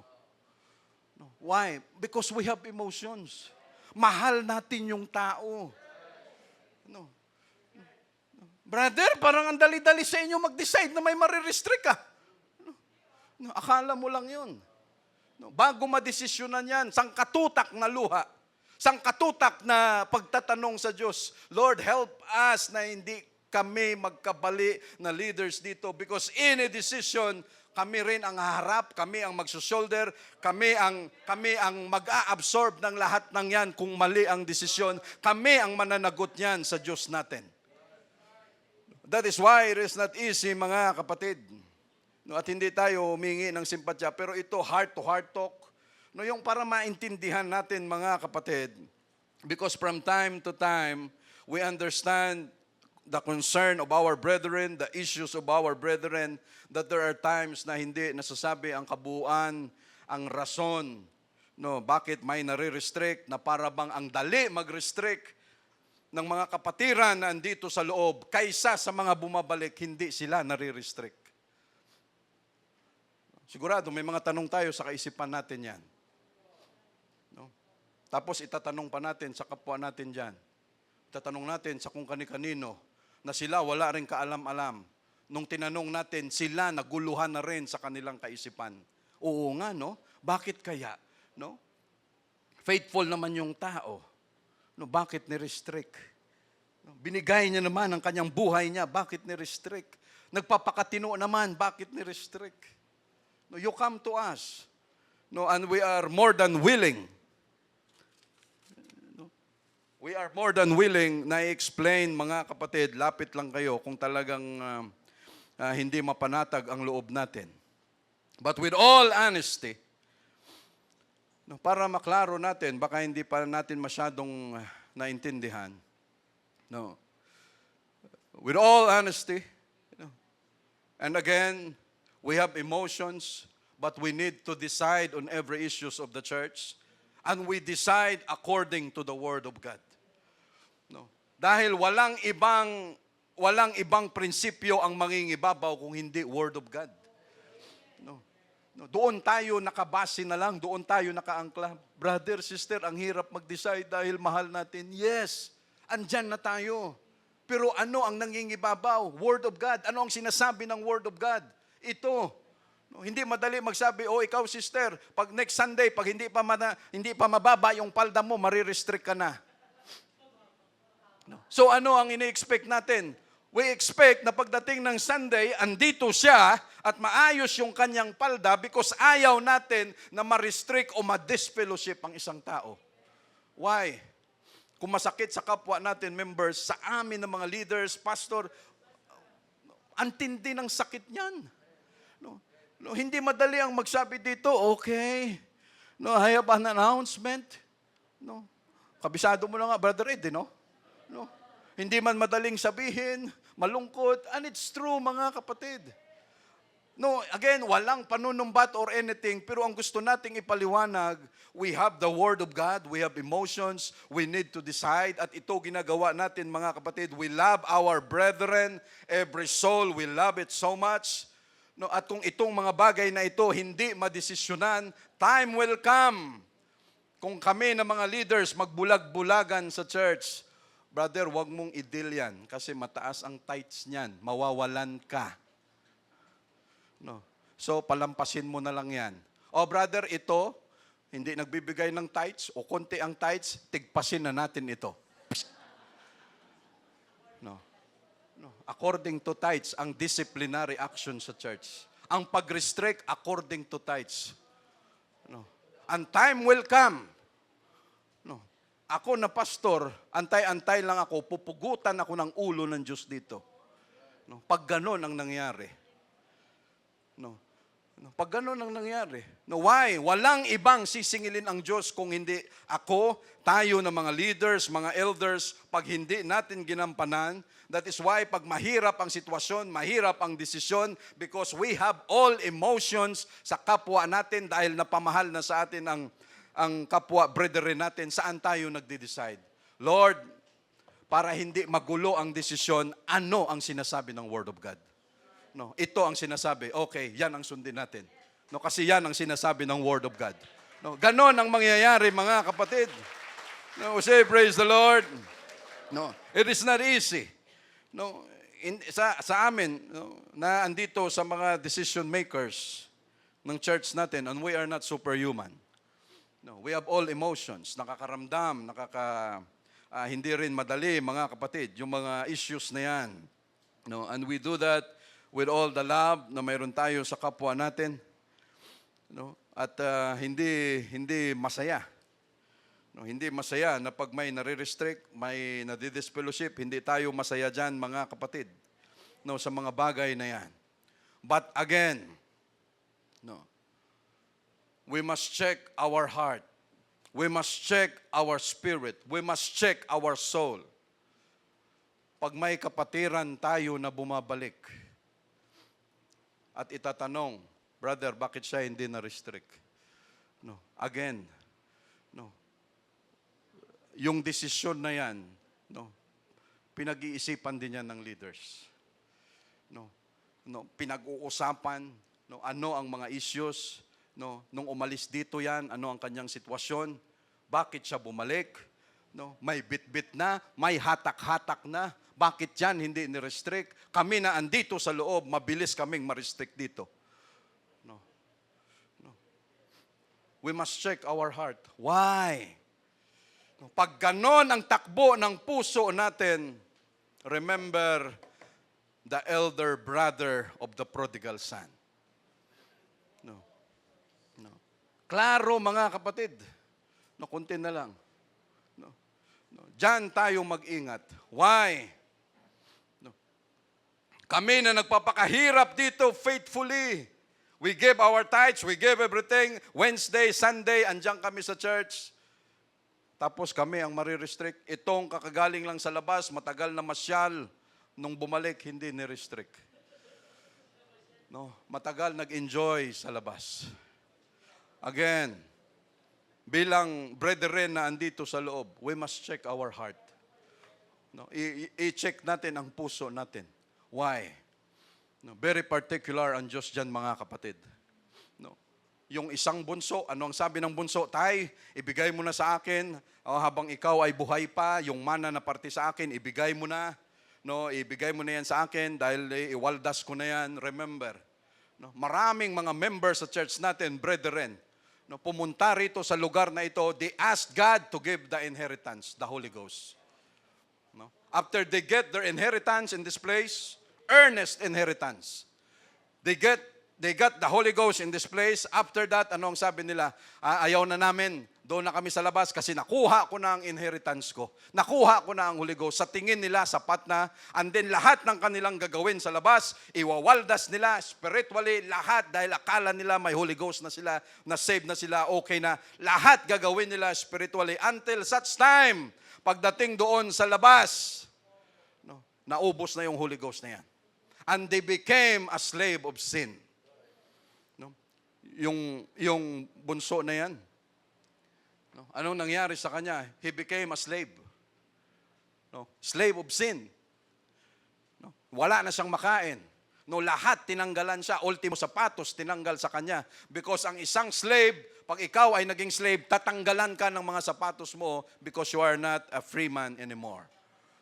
No. Why? Because we have emotions. Mahal natin yung tao. No. Brother, parang ang dali-dali sa inyo mag-decide na may marirestrict ka. No. Akala mo lang yun. No. Bago madesisyonan yan, sangkatutak na luha. Sangkatutak na pagtatanong sa Diyos, Lord, help us na hindi kami magkabali na leaders dito because any decision, kami rin ang haharap, kami ang magsusolder, kami ang mag-a-absorb ng lahat ng yan kung mali ang desisyon, kami ang mananagot niyan sa Diyos natin. That is why it is not easy, mga kapatid. No, at hindi tayo humingi ng simpatya, pero ito heart-to-heart talk, no, yung para maintindihan natin, mga kapatid, because from time to time, we understand the concern of our brethren, the issues of our brethren, that there are times na hindi nasasabi ang kabuuan, ang rason, no, bakit may nare-restrict, na para bang ang dali mag-restrict ng mga kapatiran na andito sa loob, kaysa sa mga bumabalik, hindi sila nare-restrict. Sigurado, may mga tanong tayo sa kaisipan natin yan. No? Tapos itatanong pa natin sa kapwa natin dyan. Itatanong natin sa kung kani-kanino, na sila wala rin kaalam-alam. Nung tinanong natin, sila naguluhan na rin sa kanilang kaisipan. Oo nga, no? Bakit kaya? No? Faithful naman yung tao. No, bakit ni-restrict? No, binigay niya naman ang kanyang buhay niya, bakit ni-restrict? Nagpapakatino naman, bakit ni-restrict? No, you come to us. No, and we are more than willing. We are more than willing na i-explain, mga kapatid, lapit lang kayo kung talagang hindi mapanatag ang loob natin. But with all honesty, no, para maklaro natin, baka hindi pa natin masyadong naintindihan. No. With all honesty, and again, we have emotions, but we need to decide on every issues of the church, and we decide according to the Word of God. No. Dahil walang ibang prinsipyo ang mangingibabaw kung hindi Word of God. No. No, doon tayo nakabase na lang, doon tayo nakaangkla. Brother, sister, ang hirap mag-decide dahil mahal natin. Yes, andyan na tayo. Pero ano ang nangingibabaw? Word of God. Ano ang sinasabi ng Word of God? Ito. No, hindi madali magsabi, oh, ikaw, sister, pag next Sunday, pag hindi pa mababa yung palda mo, marirestrict ka na. No. So ano ang ini-expect natin? We expect na pagdating ng Sunday, andito siya at maayos yung kanyang palda because ayaw natin na ma-restrict o ma-disfellowship ang isang tao. Why? Kung masakit sa kapwa natin, members, sa amin ng mga leaders, pastor, ang tindi ng sakit niyan. No, hindi madali ang magsabi dito, okay, no, I have an announcement. No, kabisado mo na nga, Brother Ed, no? No, hindi man madaling sabihin, malungkot, and it's true, mga kapatid. No, again, walang panunumbat or anything, pero ang gusto nating ipaliwanag, we have the Word of God, we have emotions, we need to decide, at ito ginagawa natin, mga kapatid. We love our brethren, every soul, we love it so much. No, at kung itong mga bagay na ito hindi madesisyonan, time will come. Kung kami na mga leaders magbulag-bulagan sa church, brother, wag mong i-deal yan kasi mataas ang tithes niyan, mawawalan ka. No. So, palampasin mo na lang yan. O brother, ito, hindi nagbibigay ng tithes o konti ang tithes, tigpasin na natin ito. No. No. According to tithes, ang disciplinary action sa church. Ang pag-restrict according to tithes. No. And time will come. No. Ako na pastor, antay-antay lang ako, pupugutan ako ng ulo ng Diyos dito. No. Pag ganon ang nangyari. No. No. Pag ganon ang nangyari. No. Why? Walang ibang sisingilin ang Diyos kung hindi ako, tayo na mga leaders, mga elders, pag hindi natin ginampanan. That is why pag mahirap ang sitwasyon, mahirap ang desisyon, because we have all emotions sa kapwa natin dahil napamahal na sa atin ang kapwa brethren natin, saan tayo nagde-decide? Lord, para hindi magulo ang desisyon, ano ang sinasabi ng Word of God? No, ito ang sinasabi. Okay, yan ang sundin natin. No, kasi yan ang sinasabi ng Word of God. No, ganon ang mangyayari, mga kapatid. No, say praise the Lord. No, it is not easy. No, sa amin, no, na andito sa mga decision makers ng church natin, and we are not superhuman. No, we have all emotions, nakakaramdam, hindi rin madali, mga kapatid, yung mga issues na yan. No, and we do that with all the love na mayroon tayo sa kapwa natin. No, at hindi masaya. No, hindi masaya na pag may nare-restrict, may nadi-disfellowship, hindi tayo masaya dyan, mga kapatid. No, sa mga bagay na yan. But again, no, we must check our heart. We must check our spirit. We must check our soul. Pag may kapatiran tayo na bumabalik at itatanong, brother, bakit siya hindi na-restrict? No, again, no, yung desisyon na yan, no, pinag-iisipan din yan ng leaders. No, no, pinag-uusapan, no, ano ang mga issues, no, nung umalis dito yan, ano ang kanyang sitwasyon, bakit siya bumalik, no, may bit-bit na, may hatak-hatak na, bakit yan hindi ni-restrict? Kami na andito sa loob, mabilis kaming ma-restrict dito. No. No. We must check our heart. Why? Pag ganon ang takbo ng puso natin, remember the elder brother of the prodigal son. No. No. Klaro, mga kapatid. No, kunti na lang. No. No. Diyan tayo mag-ingat. Why? No. Kami na nagpapakahirap dito faithfully. We give our tithes, we give everything. Wednesday, Sunday, andyan kami sa church. Tapos kami ang marirestrict. Itong kakagaling lang sa labas, matagal na masyal, nung bumalik, hindi ni-restrict. No, matagal nag-enjoy sa labas. Again, bilang brethren na andito sa loob, we must check our heart. No, i-check natin ang puso natin. Why? No, very particular ang Diyos dyan, mga kapatid. No, yung isang bunso. Ano ang sabi ng bunso? Tay, ibigay mo na sa akin. Habang ikaw ay buhay pa, yung mana na parte sa akin, ibigay mo na. No, ibigay mo na yan sa akin dahil iwaldas ko na yan. Remember, no, maraming mga members sa church natin, brethren, no, pumunta rito sa lugar na ito, they asked God to give the inheritance, the Holy Ghost. No? After they get their inheritance in this place, earnest inheritance, they got the Holy Ghost in this place. After that, ano ang sabi nila? Ayaw na namin, doon na kami sa labas kasi nakuha ko na ang inheritance ko. Nakuha ko na ang Holy Ghost. Sa tingin nila, sapat na. And then lahat ng kanilang gagawin sa labas, iwawaldas nila spiritually, lahat dahil akala nila may Holy Ghost na sila, na saved na sila, okay na. Lahat gagawin nila spiritually until such time, pagdating doon sa labas, no, naubos na yung Holy Ghost na yan. And they became a slave of sin. No? Yung bunso na yan, no? Anong nangyari sa kanya? He became a slave. No? Slave of sin. No? Wala na siyang makain. No, lahat tinanggalan siya. Ultimo sapatos tinanggal sa kanya. Because ang isang slave, pag ikaw ay naging slave, tatanggalan ka ng mga sapatos mo because you are not a free man anymore.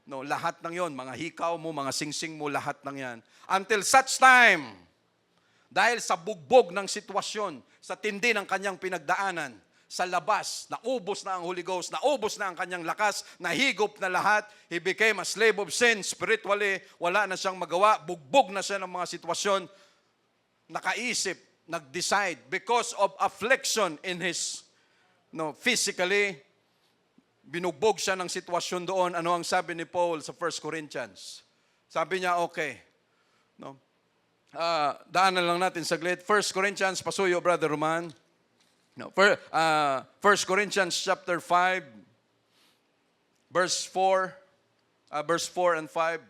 No, lahat ng yon, mga hikaw mo, mga singsing mo, lahat ng yan. Until such time, dahil sa bugbog ng sitwasyon, sa tindi ng kanyang pinagdaanan, sa labas, naubos na ang Holy Ghost, naubos na ang kanyang lakas, nahigop na lahat, he became a slave of sin, spiritually, wala na siyang magawa, bugbog na siya ng mga sitwasyon, nakaisip, nag-decide, because of affliction in his, physically, binugbog siya ng sitwasyon doon. Ano ang sabi ni Paul sa 1 Corinthians? Sabi niya, okay, daanan lang natin saglit. 1 Corinthians, pasuyo, Brother Roman. 1 Corinthians chapter 5, verse 4 and 5.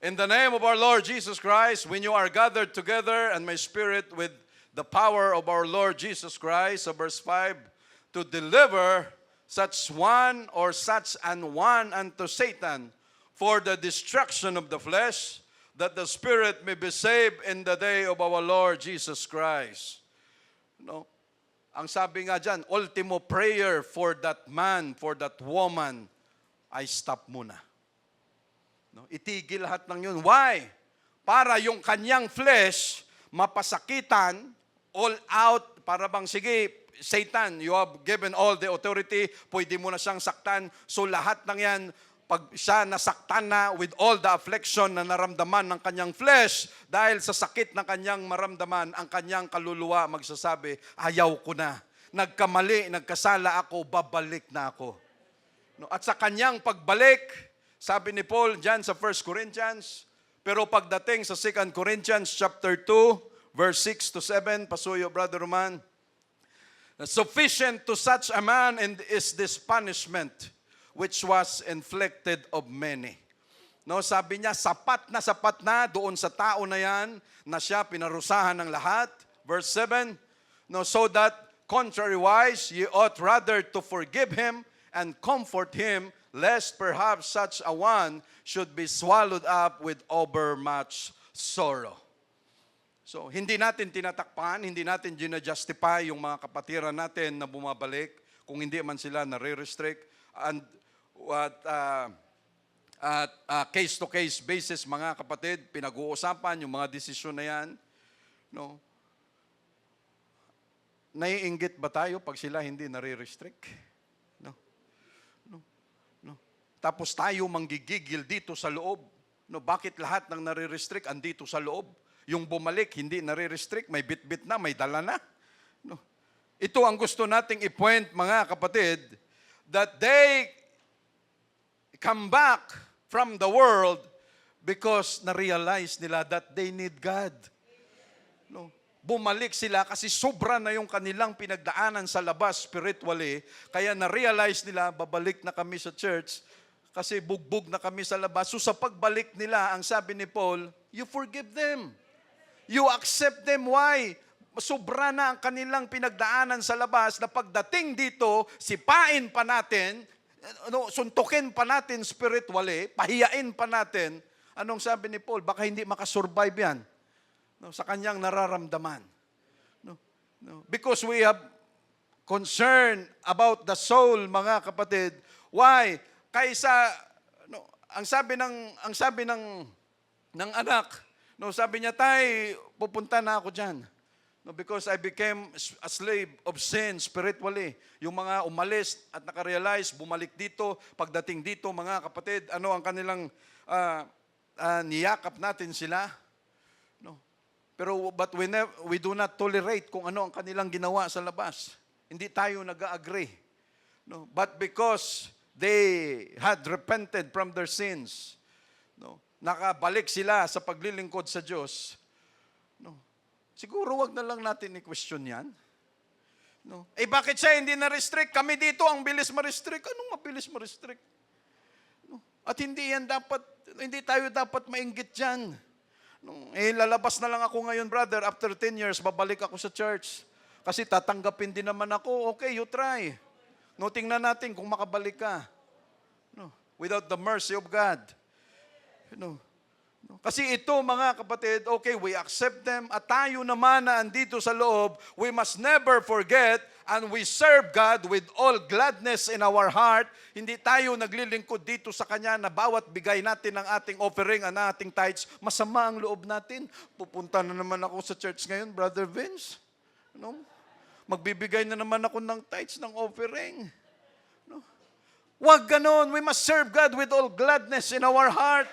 In the name of our Lord Jesus Christ, when you are gathered together, and my spirit with the power of our Lord Jesus Christ, so verse 5, to deliver such one or such an one unto Satan for the destruction of the flesh, that the spirit may be saved in the day of our Lord Jesus Christ. No? Ang sabi nga dyan, ultimo prayer for that man, for that woman, ay stop muna. No? Itigil lahat ng yun. Why? Para yung kanyang flesh mapasakitan, all out, para bang, sige, Satan, you have given all the authority, pwede mo na siyang saktan. So lahat ng yan, pag siya nasaktan na with all the affliction na naramdaman ng kanyang flesh, dahil sa sakit ng kanyang maramdaman, ang kanyang kaluluwa magsasabi, ayaw ko na. Nagkamali, nagkasala ako, babalik na ako. No, at sa kanyang pagbalik, sabi ni Paul dyan sa 1 Corinthians, pero pagdating sa 2 Corinthians chapter 2, verse 6 to 7, pasuyo, Brother Roman, sufficient to such a man and is this punishment which was inflicted of many. No, sabi niya, sapat na doon sa tao na yan na siya pinarusahan ng lahat. Verse 7, no, so that contrariwise ye ought rather to forgive him and comfort him, lest perhaps such a one should be swallowed up with overmuch sorrow. So, hindi natin tinatakpan, hindi natin ginajustify yung mga kapatiran natin na bumabalik, kung hindi man sila nare-restrict. And case-to-case basis, mga kapatid, pinag-uusapan yung mga desisyon na yan. No? Naiinggit ba tayo pag sila hindi nare-restrict? No? Tapos tayo manggigigil dito sa loob. No, bakit lahat ng nare-restrict andito sa loob? Yung bumalik, hindi nare-restrict, may bit-bit na, may dala na. No? Ito ang gusto nating i-point, mga kapatid, that they come back from the world because na-realize nila that they need God. No? Bumalik sila kasi sobra na yung kanilang pinagdaanan sa labas spiritually, kaya na-realize nila, babalik na kami sa church kasi bugbog na kami sa labas. So sa pagbalik nila, ang sabi ni Paul, you forgive them. You accept them. Why? Sobra na ang kanilang pinagdaanan sa labas na pagdating dito, sipain pa natin, suntukin pa natin spiritually, pahiyain pa natin. Anong sabi ni Paul? Baka hindi makasurvive yan, sa kanyang nararamdaman. No? Because we have concern about the soul, mga kapatid. Why? Kaysa no, ang sabi ng anak, no, sabi niya, tay, pupunta na ako diyan. No, because I became a slave of sin spiritually. Yung mga umalis at nakarealize, bumalik dito, pagdating dito, mga kapatid, ano ang kanilang niyakap natin sila. No. Pero but we do not tolerate kung ano ang kanilang ginawa sa labas. Hindi tayo nag-agree. No, but because they had repented from their sins, no, nakabalik sila sa paglilingkod sa Diyos. No. Siguro wag na lang natin i-question yan. No. Bakit siya hindi na-restrict? Kami dito ang bilis ma-restrict. Anong mabilis ma-restrict? No. At hindi tayo dapat mainggit dyan. No. Lalabas na lang ako ngayon, brother. After 10 years, babalik ako sa church. Kasi tatanggapin din naman ako. Okay, you try. No, tingnan natin kung makabalik ka. No. Without the mercy of God. No. Kasi ito, mga kapatid, okay, we accept them, at tayo naman na andito sa loob, we must never forget and we serve God with all gladness in our heart. Hindi tayo naglilingkod dito sa Kanya na bawat bigay natin ng ating offering, ang ating tithes, masama ang loob natin. Pupunta na naman ako sa church ngayon, Brother Vince. No? Magbibigay na naman ako ng tithes, ng offering. No? Wag ganon. We must serve God with all gladness in our heart.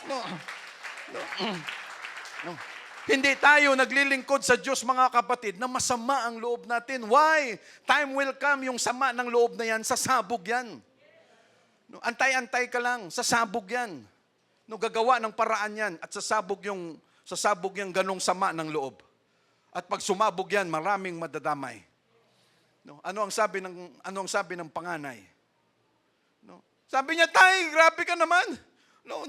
No. No. Hindi tayo naglilingkod sa Diyos, mga kapatid, na masama ang loob natin. Why? Time will come, yung sama ng loob na yan, sasabog yan. No, antay-antay ka lang, sasabog yan. No, gagawa ng paraan yan, at sasabog yung ganong sama ng loob. At pag sumabog yan, maraming madadamay. No, ano ang sabi ng panganay? No, sabi niya, tay, grabe ka naman. No,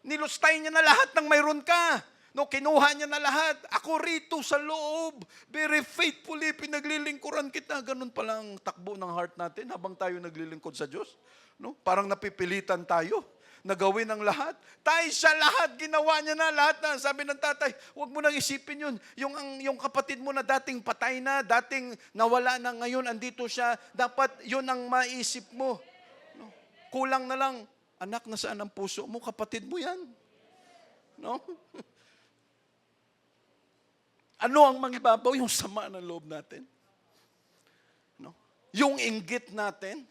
nilustay niya na lahat ng mayroon ka. No, kinuha niya na lahat. Ako rito sa loob, very faithfully pinaglilingkuran kita. Ganun pala ang takbo ng heart natin habang tayo naglilingkod sa Diyos. No, parang napipilitan tayo na gawin ang lahat. Tayo siya lahat, ginawa niya na lahat na. Sabi ng tatay, huwag mo nang isipin yun. Yung kapatid mo na dating patay na, dating nawala na, ngayon andito siya, dapat yun ang maisip mo. No, kulang na lang, anak, nasaan ang puso mo? Kapatid mo yan. No? Ano ang mangibabaw? Yung sama ng loob natin. No? Yung inggit natin.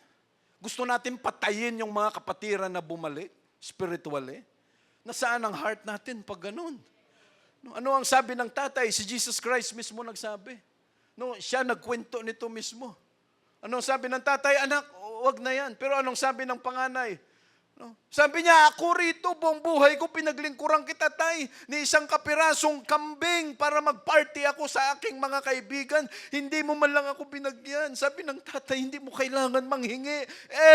Gusto natin patayin yung mga kapatiran na bumalik, spiritually. Nasaan ang heart natin pag ganun? No? Ano ang sabi ng tatay? Si Jesus Christ mismo nagsabi. No? Siya nagkwento nito mismo. Ano ang sabi ng tatay? Anak, wag na yan. Pero anong sabi ng panganay? No? Sabi niya, ako rito, buong buhay ko, pinaglingkuran kita, tay, ni isang kapirasong kambing para mag-party ako sa aking mga kaibigan. Hindi mo man lang ako binagyan. Sabi ng tatay, hindi mo kailangan manghingi.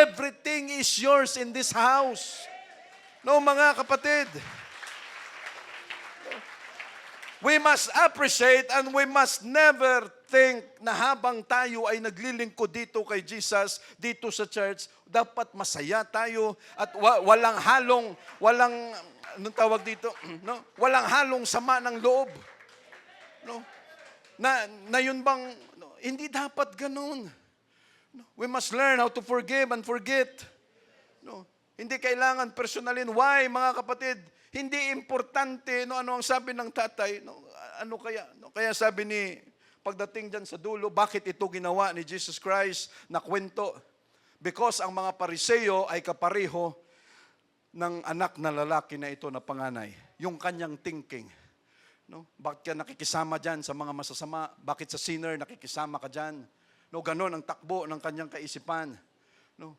Everything is yours in this house. No, mga kapatid. We must appreciate and we must never think na habang tayo ay naglilingkod dito kay Jesus, dito sa church, dapat masaya tayo at anong tawag dito? No? Walang halong sama ng loob. No? Na yun bang, no? Hindi dapat ganun. No? We must learn how to forgive and forget. No? Hindi kailangan personalin. Why, mga kapatid? Hindi importante, no, ano ang sabi ng tatay, no, ano kaya? No, kaya sabi ni, pagdating dyan sa dulo, bakit ito ginawa ni Jesus Christ na kwento? Because ang mga Pariseo ay kapareho ng anak na lalaki na ito na panganay. Yung kanyang thinking. No? Bakit ka nakikisama dyan sa mga masasama? Bakit sa sinner nakikisama ka dyan? No, ganon ang takbo ng kanyang kaisipan. No?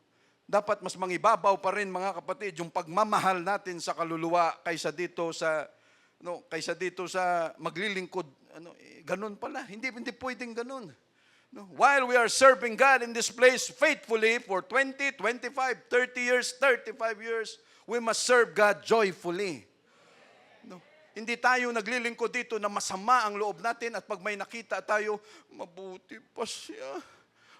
Dapat mas mangibabaw pa rin, mga kapatid, yung pagmamahal natin sa kaluluwa kaysa dito sa maglilingkod. Ganun pala. Hindi pwedeng ganun. No? While we are serving God in this place faithfully for 20, 25, 30 years, 35 years, we must serve God joyfully. No? Hindi tayo naglilingkod dito na masama ang loob natin at pag may nakita tayo, mabuti pa siya.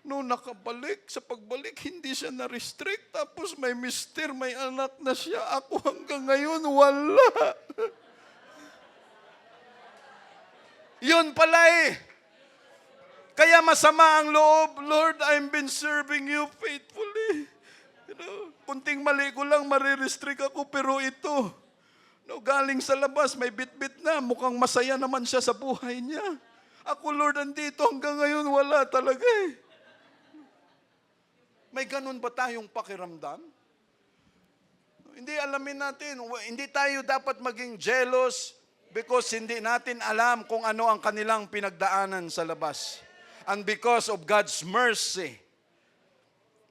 No, nakabalik, sa pagbalik, hindi siya na-restrict. Tapos may mister, may anak na siya. Ako hanggang ngayon, wala. Yun pala eh. Kaya masama ang loob, Lord, I've been serving you faithfully. Kunting mali ko lang, marirestrict ako, pero ito, galing sa labas, may bit-bit na, mukhang masaya naman siya sa buhay niya. Ako, Lord, andito hanggang ngayon, wala talaga eh. May ganun ba tayong pakiramdam? Hindi alamin natin, hindi tayo dapat maging jealous because hindi natin alam kung ano ang kanilang pinagdaanan sa labas. And because of God's mercy,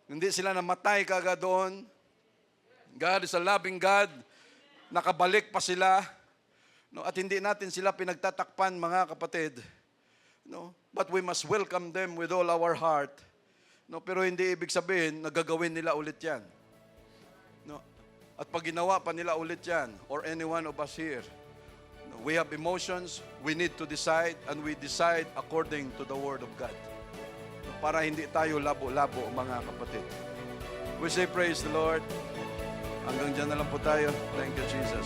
hindi sila namatay kagad doon. God is a loving God. Nakabalik pa sila. At hindi natin sila pinagtatakpan, mga kapatid. But we must welcome them with all our heart. Pero hindi ibig sabihin, nagagawin nila ulit yan. At pag ginawa pa nila ulit yan, or any one of us here, we have emotions, we need to decide, and we decide according to the Word of God. Para hindi tayo labo-labo, mga kapatid. We say praise the Lord. Hanggang dyan na lang po tayo. Thank you, Jesus.